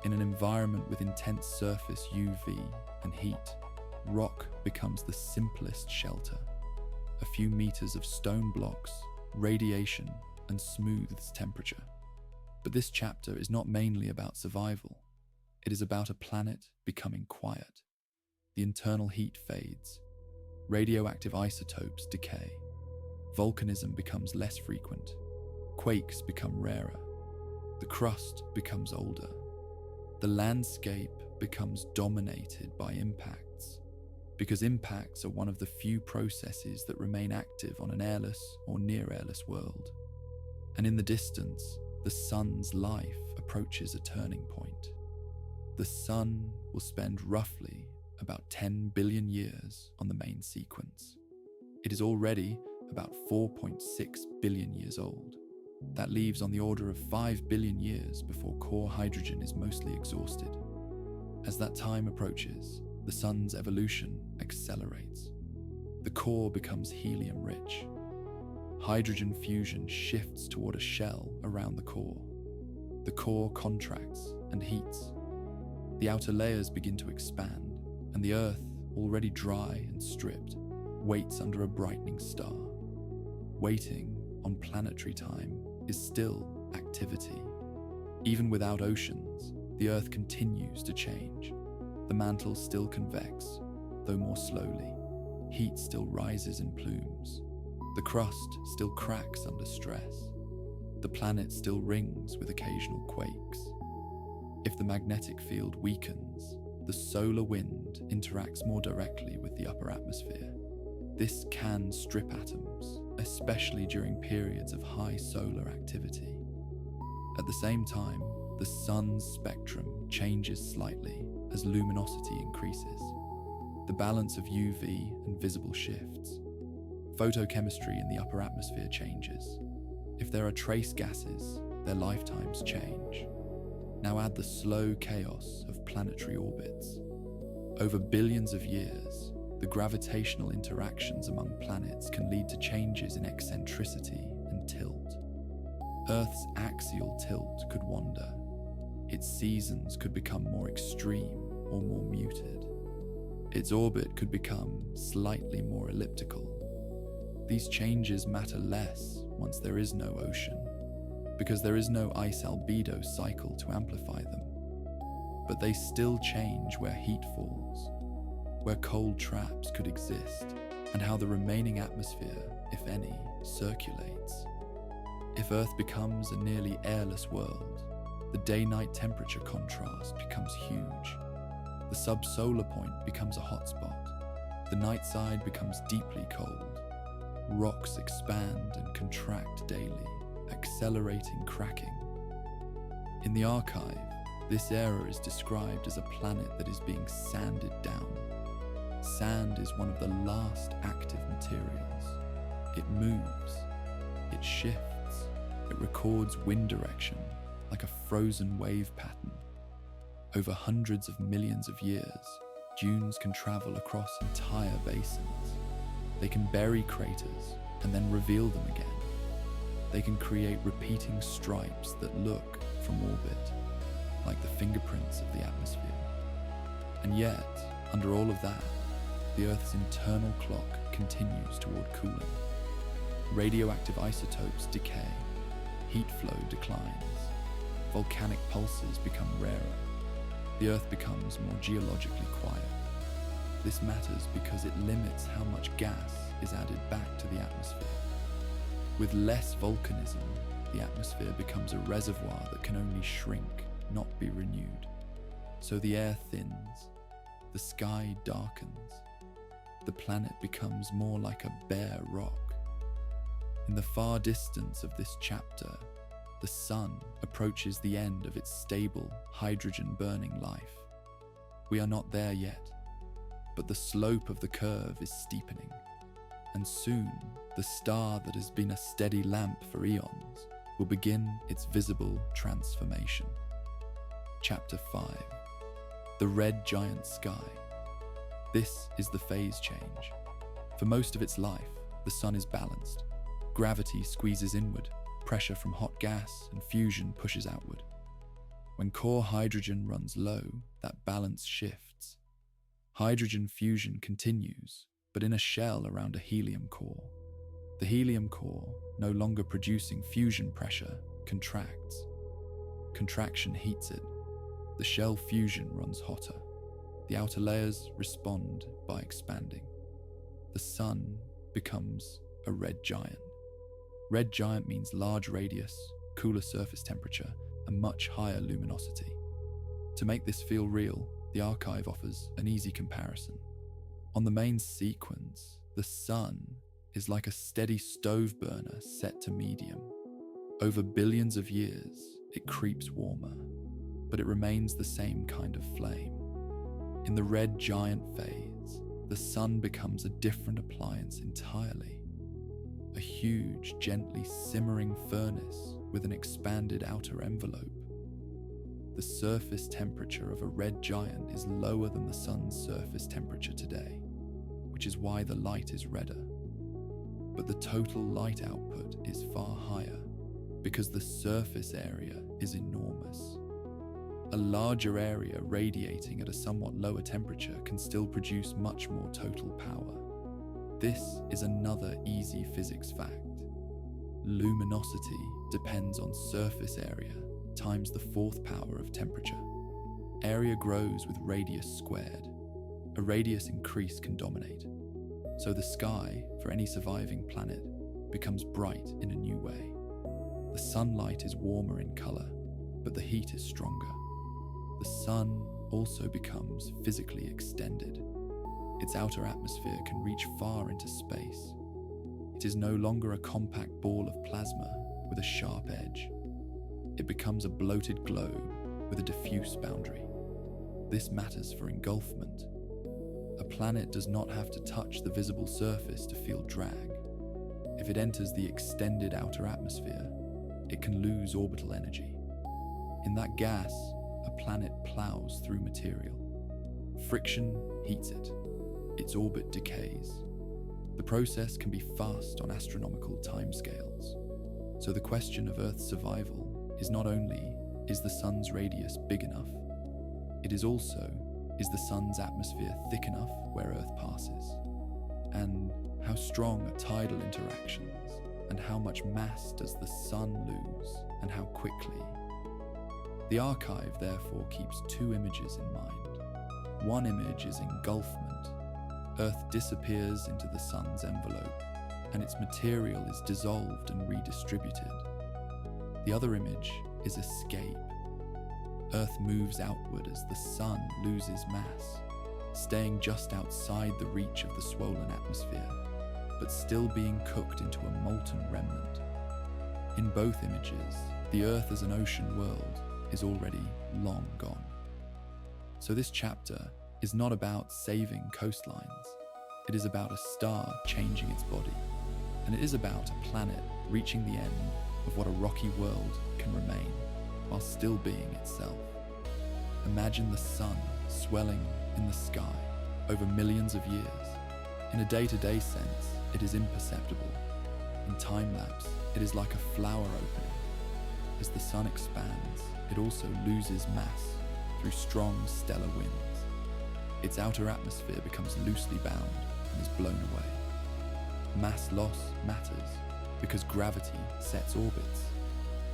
Speaker 1: In an environment with intense surface UV and heat, rock becomes the simplest shelter. A few meters of stone blocks, radiation, and smooths temperature. But this chapter is not mainly about survival. It is about a planet becoming quiet. The internal heat fades. Radioactive isotopes decay. Volcanism becomes less frequent. Quakes become rarer. The crust becomes older. The landscape becomes dominated by impacts, because impacts are one of the few processes that remain active on an airless or near-airless world. And in the distance, the sun's life approaches a turning point. The sun will spend roughly about 10 billion years on the main sequence. It is already about 4.6 billion years old. That leaves on the order of 5 billion years before core hydrogen is mostly exhausted. As that time approaches, the sun's evolution accelerates. The core becomes helium-rich. Hydrogen fusion shifts toward a shell around the core. The core contracts and heats. The outer layers begin to expand, and the Earth, already dry and stripped, waits under a brightening star. Waiting on planetary time is still activity. Even without oceans, the Earth continues to change. The mantle still convex, though more slowly. Heat still rises in plumes. The crust still cracks under stress. The planet still rings with occasional quakes. If the magnetic field weakens, the solar wind interacts more directly with the upper atmosphere. This can strip atoms, especially during periods of high solar activity. At the same time, the sun's spectrum changes slightly as luminosity increases. The balance of UV and visible shifts. Photochemistry in the upper atmosphere changes. If there are trace gases, their lifetimes change. Now add the slow chaos of planetary orbits. Over billions of years, the gravitational interactions among planets can lead to changes in eccentricity and tilt. Earth's axial tilt could wander. Its seasons could become more extreme or more muted. Its orbit could become slightly more elliptical. These changes matter less once there is no ocean. because there is no ice albedo cycle to amplify them. But they still change where heat falls, where cold traps could exist, and how the remaining atmosphere, if any, circulates. If Earth becomes a nearly airless world, the day-night temperature contrast becomes huge. The subsolar point becomes a hotspot. The night side becomes deeply cold. Rocks expand and contract daily, accelerating cracking. In the archive, this era is described as a planet that is being sanded down. Sand is one of the last active materials. It moves, it shifts, it records wind direction like a frozen wave pattern. Over hundreds of millions of years, dunes can travel across entire basins. They can bury craters and then reveal them again. They can create repeating stripes that look, from orbit, like the fingerprints of the atmosphere. And yet, under all of that, the Earth's internal clock continues toward cooling. Radioactive isotopes decay, heat flow declines, volcanic pulses become rarer. The Earth becomes more geologically quiet. This matters because it limits how much gas is added back to the atmosphere. With less volcanism, the atmosphere becomes a reservoir that can only shrink, not be renewed. So the air thins, the sky darkens, the planet becomes more like a bare rock. In the far distance of this chapter, the sun approaches the end of its stable, hydrogen-burning life. We are not there yet, but the slope of the curve is steepening, and soon the star that has been a steady lamp for eons will begin its visible transformation. Chapter 5. The Red Giant Sky. This is the phase change. For most of its life, the sun is balanced. Gravity squeezes inward, pressure from hot gas and fusion pushes outward. When core hydrogen runs low, that balance shifts. Hydrogen fusion continues, but in a shell around a helium core. The helium core, no longer producing fusion pressure, contracts. Contraction heats it. The shell fusion runs hotter. The outer layers respond by expanding. The sun becomes a red giant. Red giant means large radius, cooler surface temperature, and much higher luminosity. To make this feel real, the archive offers an easy comparison. On the main sequence, the sun is like a steady stove burner set to medium. Over billions of years, it creeps warmer, but it remains the same kind of flame. In the red giant phase, the sun becomes a different appliance entirely. A huge, gently simmering furnace with an expanded outer envelope. The surface temperature of a red giant is lower than the sun's surface temperature today, which is why the light is redder. But the total light output is far higher, because the surface area is enormous. A larger area radiating at a somewhat lower temperature can still produce much more total power. This is another easy physics fact. Luminosity depends on surface area times the fourth power of temperature. Area grows with radius squared. A radius increase can dominate. So the sky, for any surviving planet, becomes bright in a new way. The sunlight is warmer in color, but the heat is stronger. The sun also becomes physically extended. Its outer atmosphere can reach far into space. It is no longer a compact ball of plasma with a sharp edge. It becomes a bloated globe with a diffuse boundary. This matters for engulfment. A planet does not have to touch the visible surface to feel drag. If it enters the extended outer atmosphere, it can lose orbital energy. In that gas, a planet plows through material. Friction heats it. Its orbit decays. The process can be fast on astronomical timescales. So the question of Earth's survival is not only, is the sun's radius big enough? It is also, is the sun's atmosphere thick enough where Earth passes? And how strong are tidal interactions? And how much mass does the sun lose and how quickly. The archive therefore keeps two images in mind. One image is engulfment. Earth disappears into the sun's envelope, and its material is dissolved and redistributed. The other image is escape. Earth moves outward as the sun loses mass, staying just outside the reach of the swollen atmosphere, but still being cooked into a molten remnant. In both images, the Earth as an ocean world is already long gone. So this chapter is not about saving coastlines. It is about a star changing its body, and it is about a planet reaching the end of what a rocky world can remain while still being itself. Imagine the sun swelling in the sky over millions of years. In a day-to-day sense, it is imperceptible. In time-lapse, it is like a flower opening. As the sun expands, it also loses mass through strong stellar winds. Its outer atmosphere becomes loosely bound and is blown away. Mass loss matters because gravity sets orbits.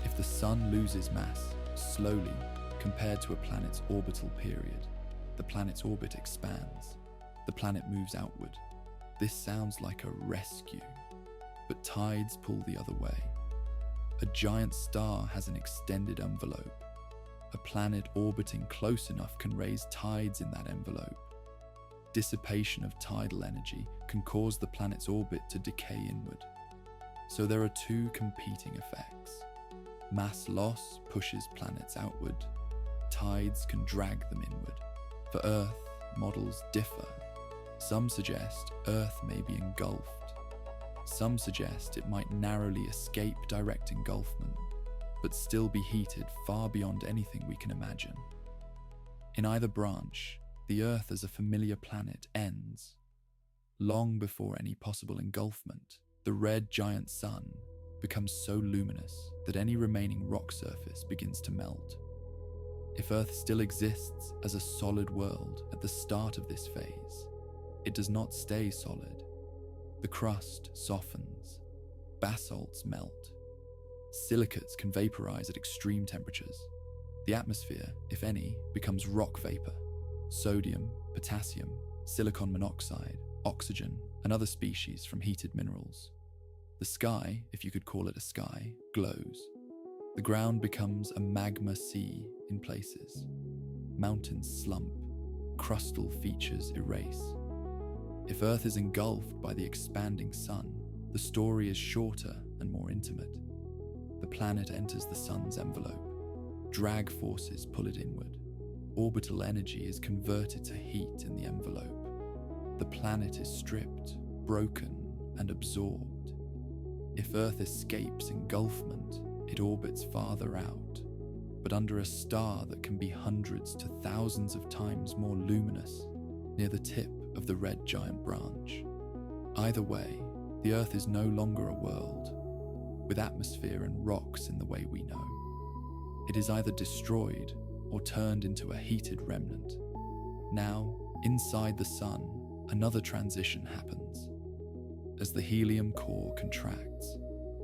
Speaker 1: If the sun loses mass slowly compared to a planet's orbital period, the planet's orbit expands. The planet moves outward. This sounds like a rescue, but tides pull the other way. A giant star has an extended envelope. A planet orbiting close enough can raise tides in that envelope. Dissipation of tidal energy can cause the planet's orbit to decay inward. So there are two competing effects. Mass loss pushes planets outward. Tides can drag them inward. For Earth, models differ. Some suggest Earth may be engulfed. Some suggest it might narrowly escape direct engulfment, but still be heated far beyond anything we can imagine. In either branch, the Earth as a familiar planet ends. Long before any possible engulfment, the red giant sun becomes so luminous that any remaining rock surface begins to melt. If Earth still exists as a solid world at the start of this phase, it does not stay solid. The crust softens, basalts melt, silicates can vaporize at extreme temperatures. The atmosphere, if any, becomes rock vapor. Sodium, potassium, silicon monoxide, oxygen, and other species from heated minerals. The sky, if you could call it a sky, glows. The ground becomes a magma sea in places. Mountains slump, crustal features erase. If Earth is engulfed by the expanding sun, the story is shorter and more intimate. The planet enters the sun's envelope. Drag forces pull it inward. Orbital energy is converted to heat in the envelope. The planet is stripped, broken, and absorbed. If Earth escapes engulfment, it orbits farther out, but under a star that can be hundreds to thousands of times more luminous, near the tip of the red giant branch. Either way, the Earth is no longer a world, with atmosphere and rocks in the way we know. It is either destroyed or turned into a heated remnant. Now, inside the sun, another transition happens. As the helium core contracts,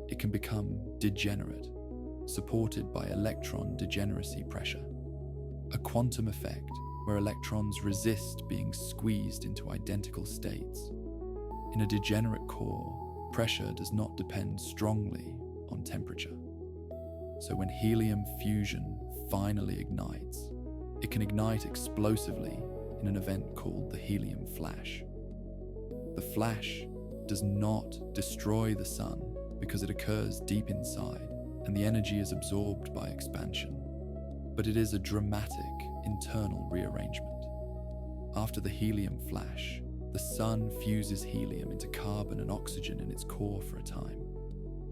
Speaker 1: it can become degenerate, supported by electron degeneracy pressure, a quantum effect where electrons resist being squeezed into identical states. In a degenerate core, pressure does not depend strongly on temperature. So when helium fusion finally ignites, it can ignite explosively in an event called the helium flash. The flash does not destroy the sun because it occurs deep inside and the energy is absorbed by expansion, but it is a dramatic internal rearrangement. After the helium flash, the sun fuses helium into carbon and oxygen in its core for a time.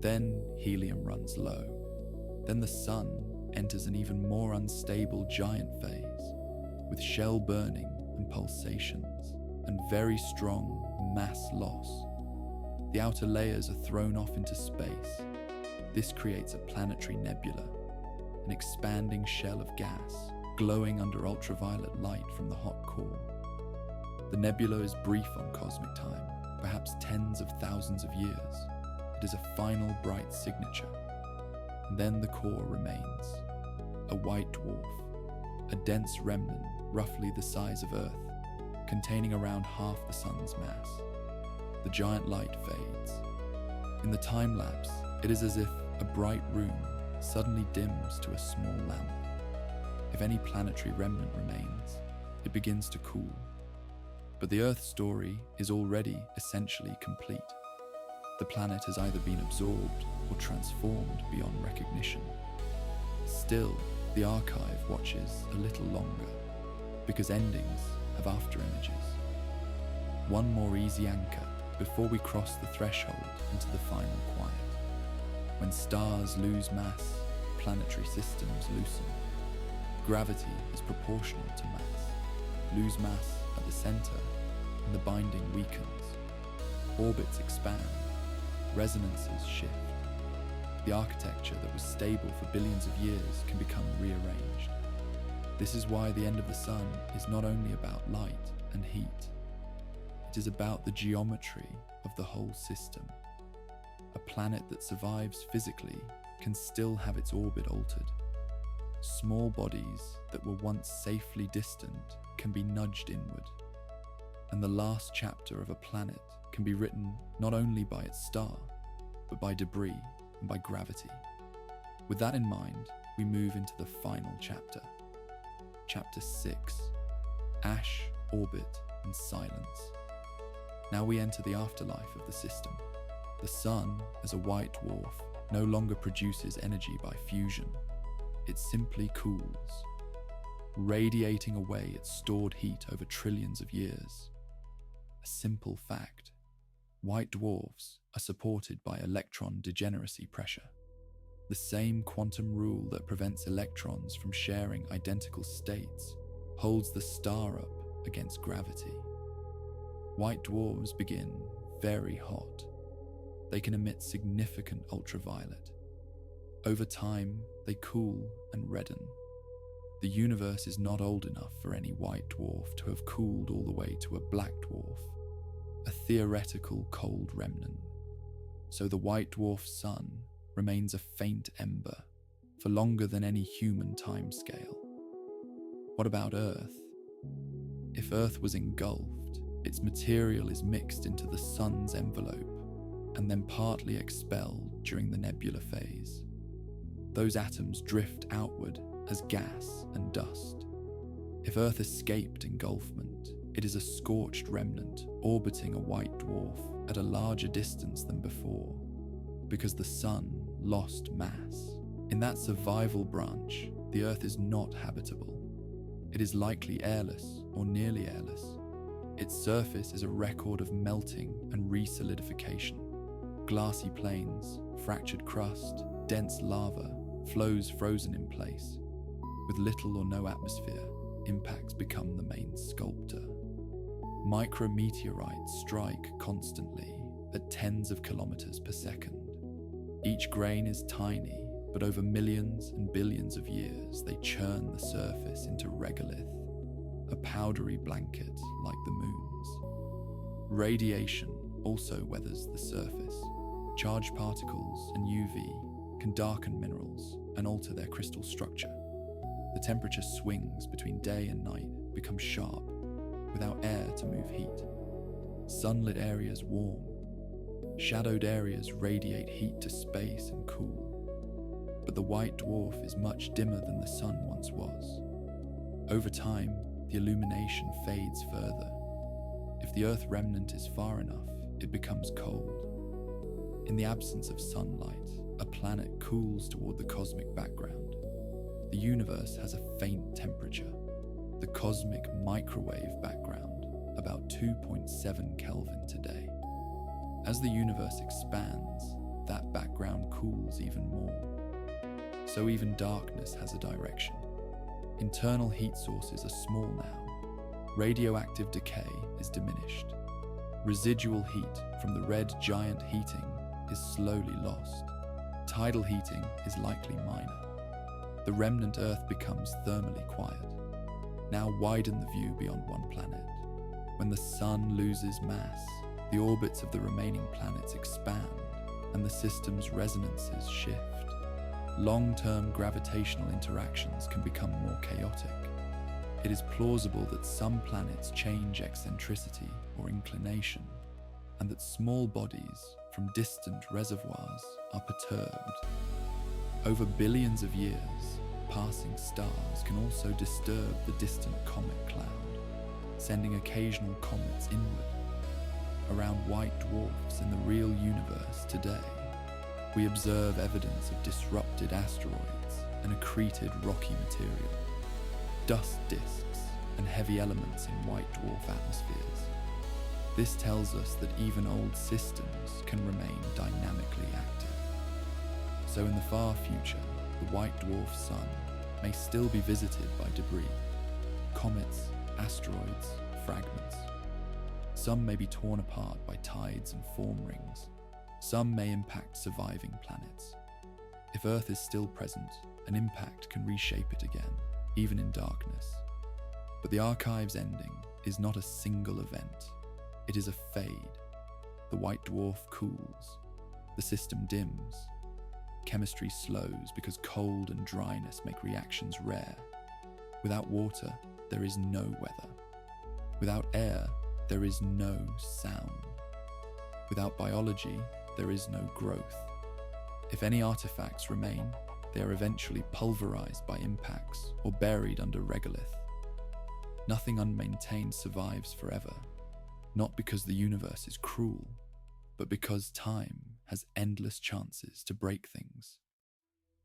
Speaker 1: Then helium runs low. Then the sun enters an even more unstable giant phase, with shell burning and pulsations, and very strong mass loss. The outer layers are thrown off into space. This creates a planetary nebula, an expanding shell of gas, glowing under ultraviolet light from the hot core. The nebula is brief on cosmic time, perhaps tens of thousands of years. It is a final bright signature. and then the core remains, a white dwarf, a dense remnant roughly the size of Earth, containing around half the sun's mass. The giant light fades. In the time lapse, it is as if a bright room suddenly dims to a small lamp. If any planetary remnant remains, it begins to cool. But the Earth story is already essentially complete. The planet has either been absorbed or transformed beyond recognition. Still, the archive watches a little longer, because endings have afterimages. One more easy anchor before we cross the threshold into the final quiet. When stars lose mass, planetary systems loosen. Gravity is proportional to mass. Lose mass at the center, and the binding weakens. Orbits expand. Resonances shift. The architecture that was stable for billions of years can become rearranged. This is why the end of the sun is not only about light and heat. It is about the geometry of the whole system. A planet that survives physically can still have its orbit altered. Small bodies that were once safely distant can be nudged inward. And the last chapter of a planet can be written not only by its star, but by debris and by gravity. With that in mind, we move into the final chapter. Chapter 6, Ash, Orbit, and Silence. Now we enter the afterlife of the system. The sun, as a white dwarf, no longer produces energy by fusion. It simply cools, radiating away its stored heat over trillions of years. A simple fact: white dwarfs are supported by electron degeneracy pressure, the same quantum rule that prevents electrons from sharing identical states holds the star up against gravity. White dwarfs begin very hot. They can emit significant ultraviolet. Over time, they cool and redden. The universe is not old enough for any white dwarf to have cooled all the way to a black dwarf, a theoretical cold remnant. So the white dwarf sun remains a faint ember for longer than any human timescale. What about Earth? If Earth was engulfed, its material is mixed into the sun's envelope and then partly expelled during the nebula phase. Those atoms drift outward as gas and dust. If Earth escaped engulfment, it is a scorched remnant orbiting a white dwarf at a larger distance than before, because the sun lost mass. In that survival branch, the Earth is not habitable. It is likely airless or nearly airless. Its surface is a record of melting and resolidification. Glassy plains, fractured crust, dense lava, flows frozen in place. With little or no atmosphere, impacts become the main sculptor. Micrometeorites strike constantly at tens of kilometers per second. Each grain is tiny, but over millions and billions of years, they churn the surface into regolith, a powdery blanket like the moon's. Radiation also weathers the surface. Charged particles and UV can darken minerals and alter their crystal structure. The temperature swings between day and night become sharp, without air to move heat. Sunlit areas warm. Shadowed areas radiate heat to space and cool. But the white dwarf is much dimmer than the sun once was. Over time, the illumination fades further. If the Earth remnant is far enough, it becomes cold. In the absence of sunlight, a planet cools toward the cosmic background. The universe has a faint temperature, the cosmic microwave background, about 2.7 Kelvin today. As the universe expands, that background cools even more. So even darkness has a direction. Internal heat sources are small now. Radioactive decay is diminished. Residual heat from the red giant heating is slowly lost. Tidal heating is likely minor. The remnant Earth becomes thermally quiet. Now widen the view beyond one planet. When the sun loses mass, the orbits of the remaining planets expand and the system's resonances shift. long-term gravitational interactions can become more chaotic. It is plausible that some planets change eccentricity or inclination, and that small bodies from distant reservoirs are perturbed. Over billions of years, passing stars can also disturb the distant comet cloud, sending occasional comets inward. Around white dwarfs in the real universe today, we observe evidence of disrupted asteroids and accreted rocky material, dust disks, and heavy elements in white dwarf atmospheres. This tells us that even old systems can remain dynamically active. So in the far future, the white dwarf sun may still be visited by debris, comets, asteroids, fragments. Some may be torn apart by tides and form rings. Some may impact surviving planets. If Earth is still present, an impact can reshape it again, even in darkness. But the archive's ending is not a single event. It is a fade. The white dwarf cools. The system dims. Chemistry slows because cold and dryness make reactions rare. Without water, there is no weather. Without air, there is no sound. Without biology, there is no growth. If any artifacts remain, they are eventually pulverized by impacts or buried under regolith. Nothing unmaintained survives forever, not because the universe is cruel, but because time has endless chances to break things.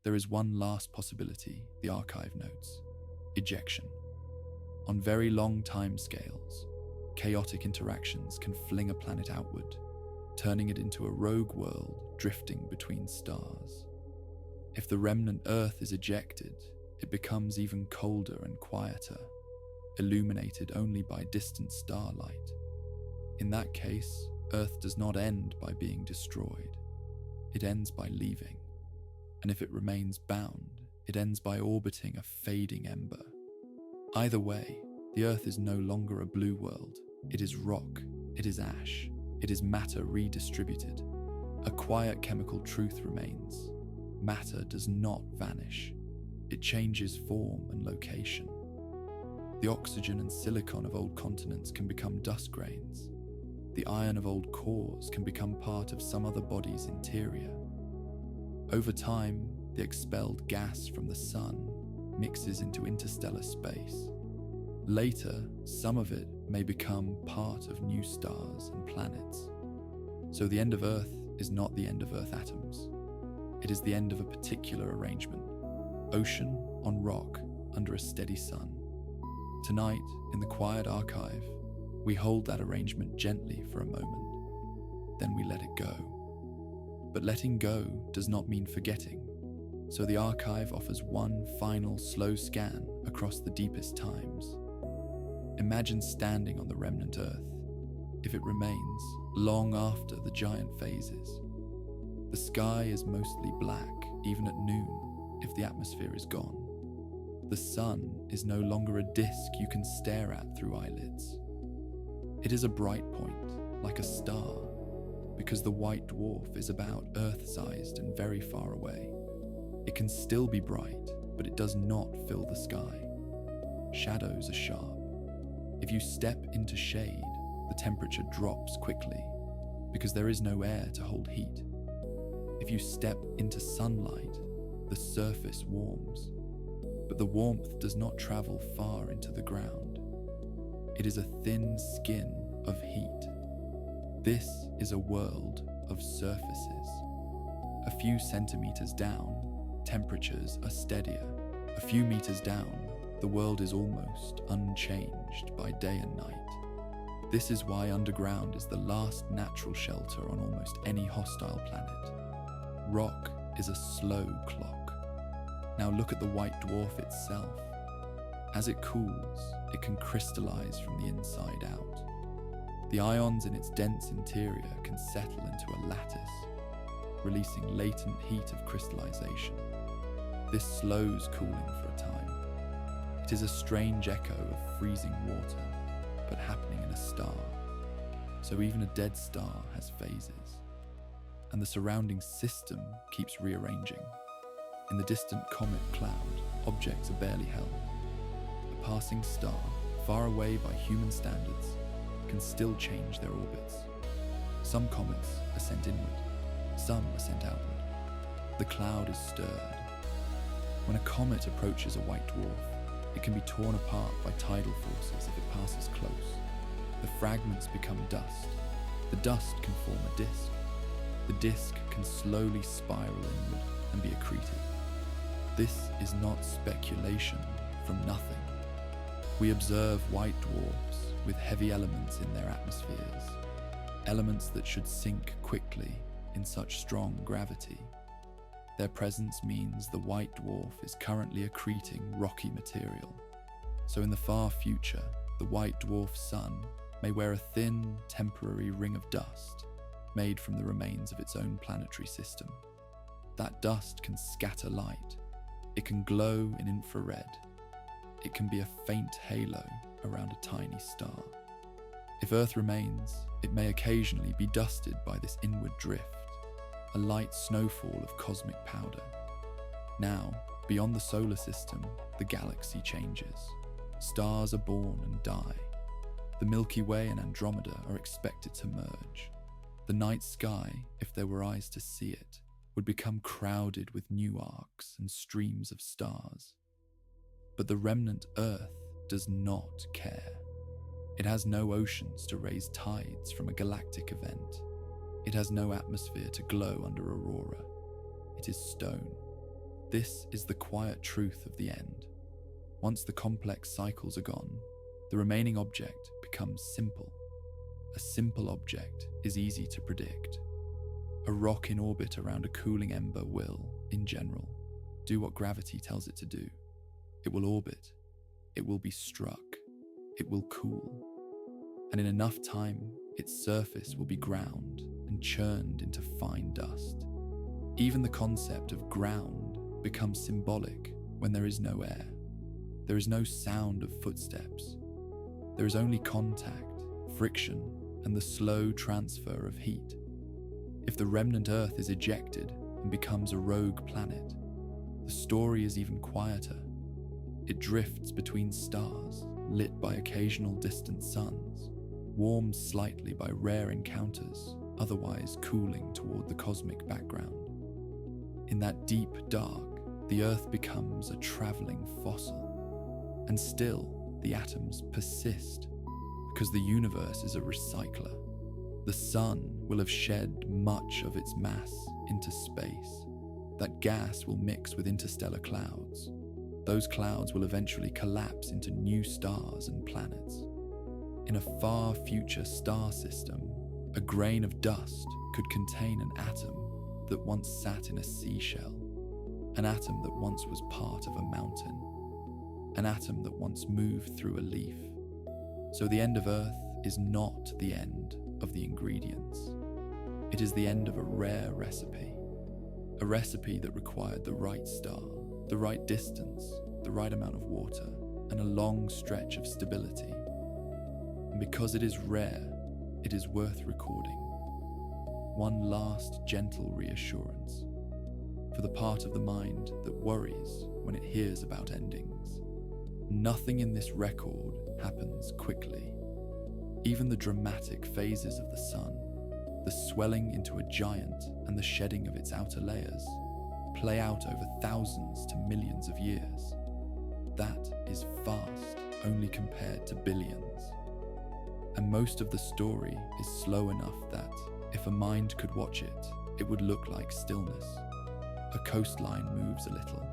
Speaker 1: There is one last possibility, the archive notes: ejection. On very long timescales, chaotic interactions can fling a planet outward, turning it into a rogue world drifting between stars. If the remnant Earth is ejected, it becomes even colder and quieter, illuminated only by distant starlight. In that case, Earth does not end by being destroyed. It ends by leaving. And if it remains bound, it ends by orbiting a fading ember. Either way, the Earth is no longer a blue world. It is rock, it is ash, it is matter redistributed. A quiet chemical truth remains. Matter does not vanish. It changes form and location. The oxygen and silicon of old continents can become dust grains. The iron of old cores can become part of some other body's interior. Over time, the expelled gas from the sun mixes into interstellar space. Later, some of it may become part of new stars and planets. So the end of Earth is not the end of Earth atoms. It is the end of a particular arrangement. Ocean on rock under a steady sun. Tonight, in the quiet archive, we hold that arrangement gently for a moment. Then we let it go. But letting go does not mean forgetting. So the archive offers one final slow scan across the deepest times. Imagine standing on the remnant Earth, if it remains, long after the giant phases. The sky is mostly black, even at noon, if the atmosphere is gone. The sun is no longer a disk you can stare at through eyelids. It is a bright point, like a star, because the white dwarf is about Earth-sized and very far away. It can still be bright, but it does not fill the sky. Shadows are sharp. If you step into shade, the temperature drops quickly, because there is no air to hold heat. If you step into sunlight, the surface warms, but the warmth does not travel far into the ground. It is a thin skin of heat. This is a world of surfaces. A few centimeters down, temperatures are steadier. A few meters down, the world is almost unchanged by day and night. This is why underground is the last natural shelter on almost any hostile planet. Rock is a slow clock. Now look at the white dwarf itself. As it cools, it can crystallize from the inside out. The ions in its dense interior can settle into a lattice, releasing latent heat of crystallization. This slows cooling for a time. It is a strange echo of freezing water, but happening in a star. So even a dead star has phases, and the surrounding system keeps rearranging. In the distant comet cloud, objects are barely held. A passing star, far away by human standards, can still change their orbits. Some comets are sent inward, some are sent outward. The cloud is stirred. When a comet approaches a white dwarf, it can be torn apart by tidal forces if it passes close. The fragments become dust. The dust can form a disk. The disk can slowly spiral inward and be accreted. This is not speculation from nothing. We observe white dwarfs with heavy elements in their atmospheres, elements that should sink quickly in such strong gravity. Their presence means the white dwarf is currently accreting rocky material. So in the far future, the white dwarf sun may wear a thin, temporary ring of dust made from the remains of its own planetary system. That dust can scatter light. It can glow in infrared. It can be a faint halo around a tiny star. If Earth remains, it may occasionally be dusted by this inward drift, a light snowfall of cosmic powder. Now, beyond the solar system, the galaxy changes. Stars are born and die. The Milky Way and Andromeda are expected to merge. The night sky, if there were eyes to see it, would become crowded with new arcs and streams of stars. But the remnant Earth does not care. It has no oceans to raise tides from a galactic event. It has no atmosphere to glow under aurora. It is stone. This is the quiet truth of the end. Once the complex cycles are gone, the remaining object becomes simple. A simple object is easy to predict. A rock in orbit around a cooling ember will, in general, do what gravity tells it to do. It will orbit. It will be struck. It will cool. And in enough time, its surface will be ground and churned into fine dust. Even the concept of ground becomes symbolic when there is no air. There is no sound of footsteps. There is only contact, friction, and the slow transfer of heat. If the remnant Earth is ejected and becomes a rogue planet, the story is even quieter. It drifts between stars, lit by occasional distant suns, warmed slightly by rare encounters, otherwise cooling toward the cosmic background. In that deep dark, the Earth becomes a traveling fossil. And still, the atoms persist, because the universe is a recycler. The sun will have shed much of its mass into space. That gas will mix with interstellar clouds. Those clouds will eventually collapse into new stars and planets. In a far future star system, a grain of dust could contain an atom that once sat in a seashell, an atom that once was part of a mountain, an atom that once moved through a leaf. So the end of Earth is not the end of the ingredients. It is the end of a rare recipe, a recipe that required the right star, the right distance, the right amount of water, and a long stretch of stability. And because it is rare, it is worth recording. One last gentle reassurance for the part of the mind that worries when it hears about endings. Nothing in this record happens quickly. Even the dramatic phases of the sun, the swelling into a giant and the shedding of its outer layers, play out over thousands to millions of years. That is fast, only compared to billions. And most of the story is slow enough that, if a mind could watch it, it would look like stillness. A coastline moves a little.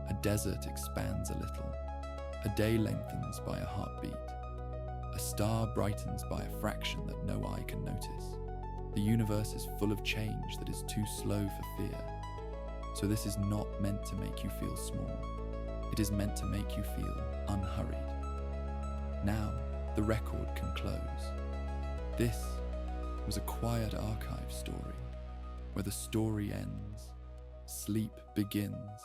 Speaker 1: A desert expands a little. A day lengthens by a heartbeat. A star brightens by a fraction that no eye can notice. The universe is full of change that is too slow for fear. So this is not meant to make you feel small. It is meant to make you feel unhurried. Now, the record can close. This was a quiet archive story, where the story ends, sleep begins,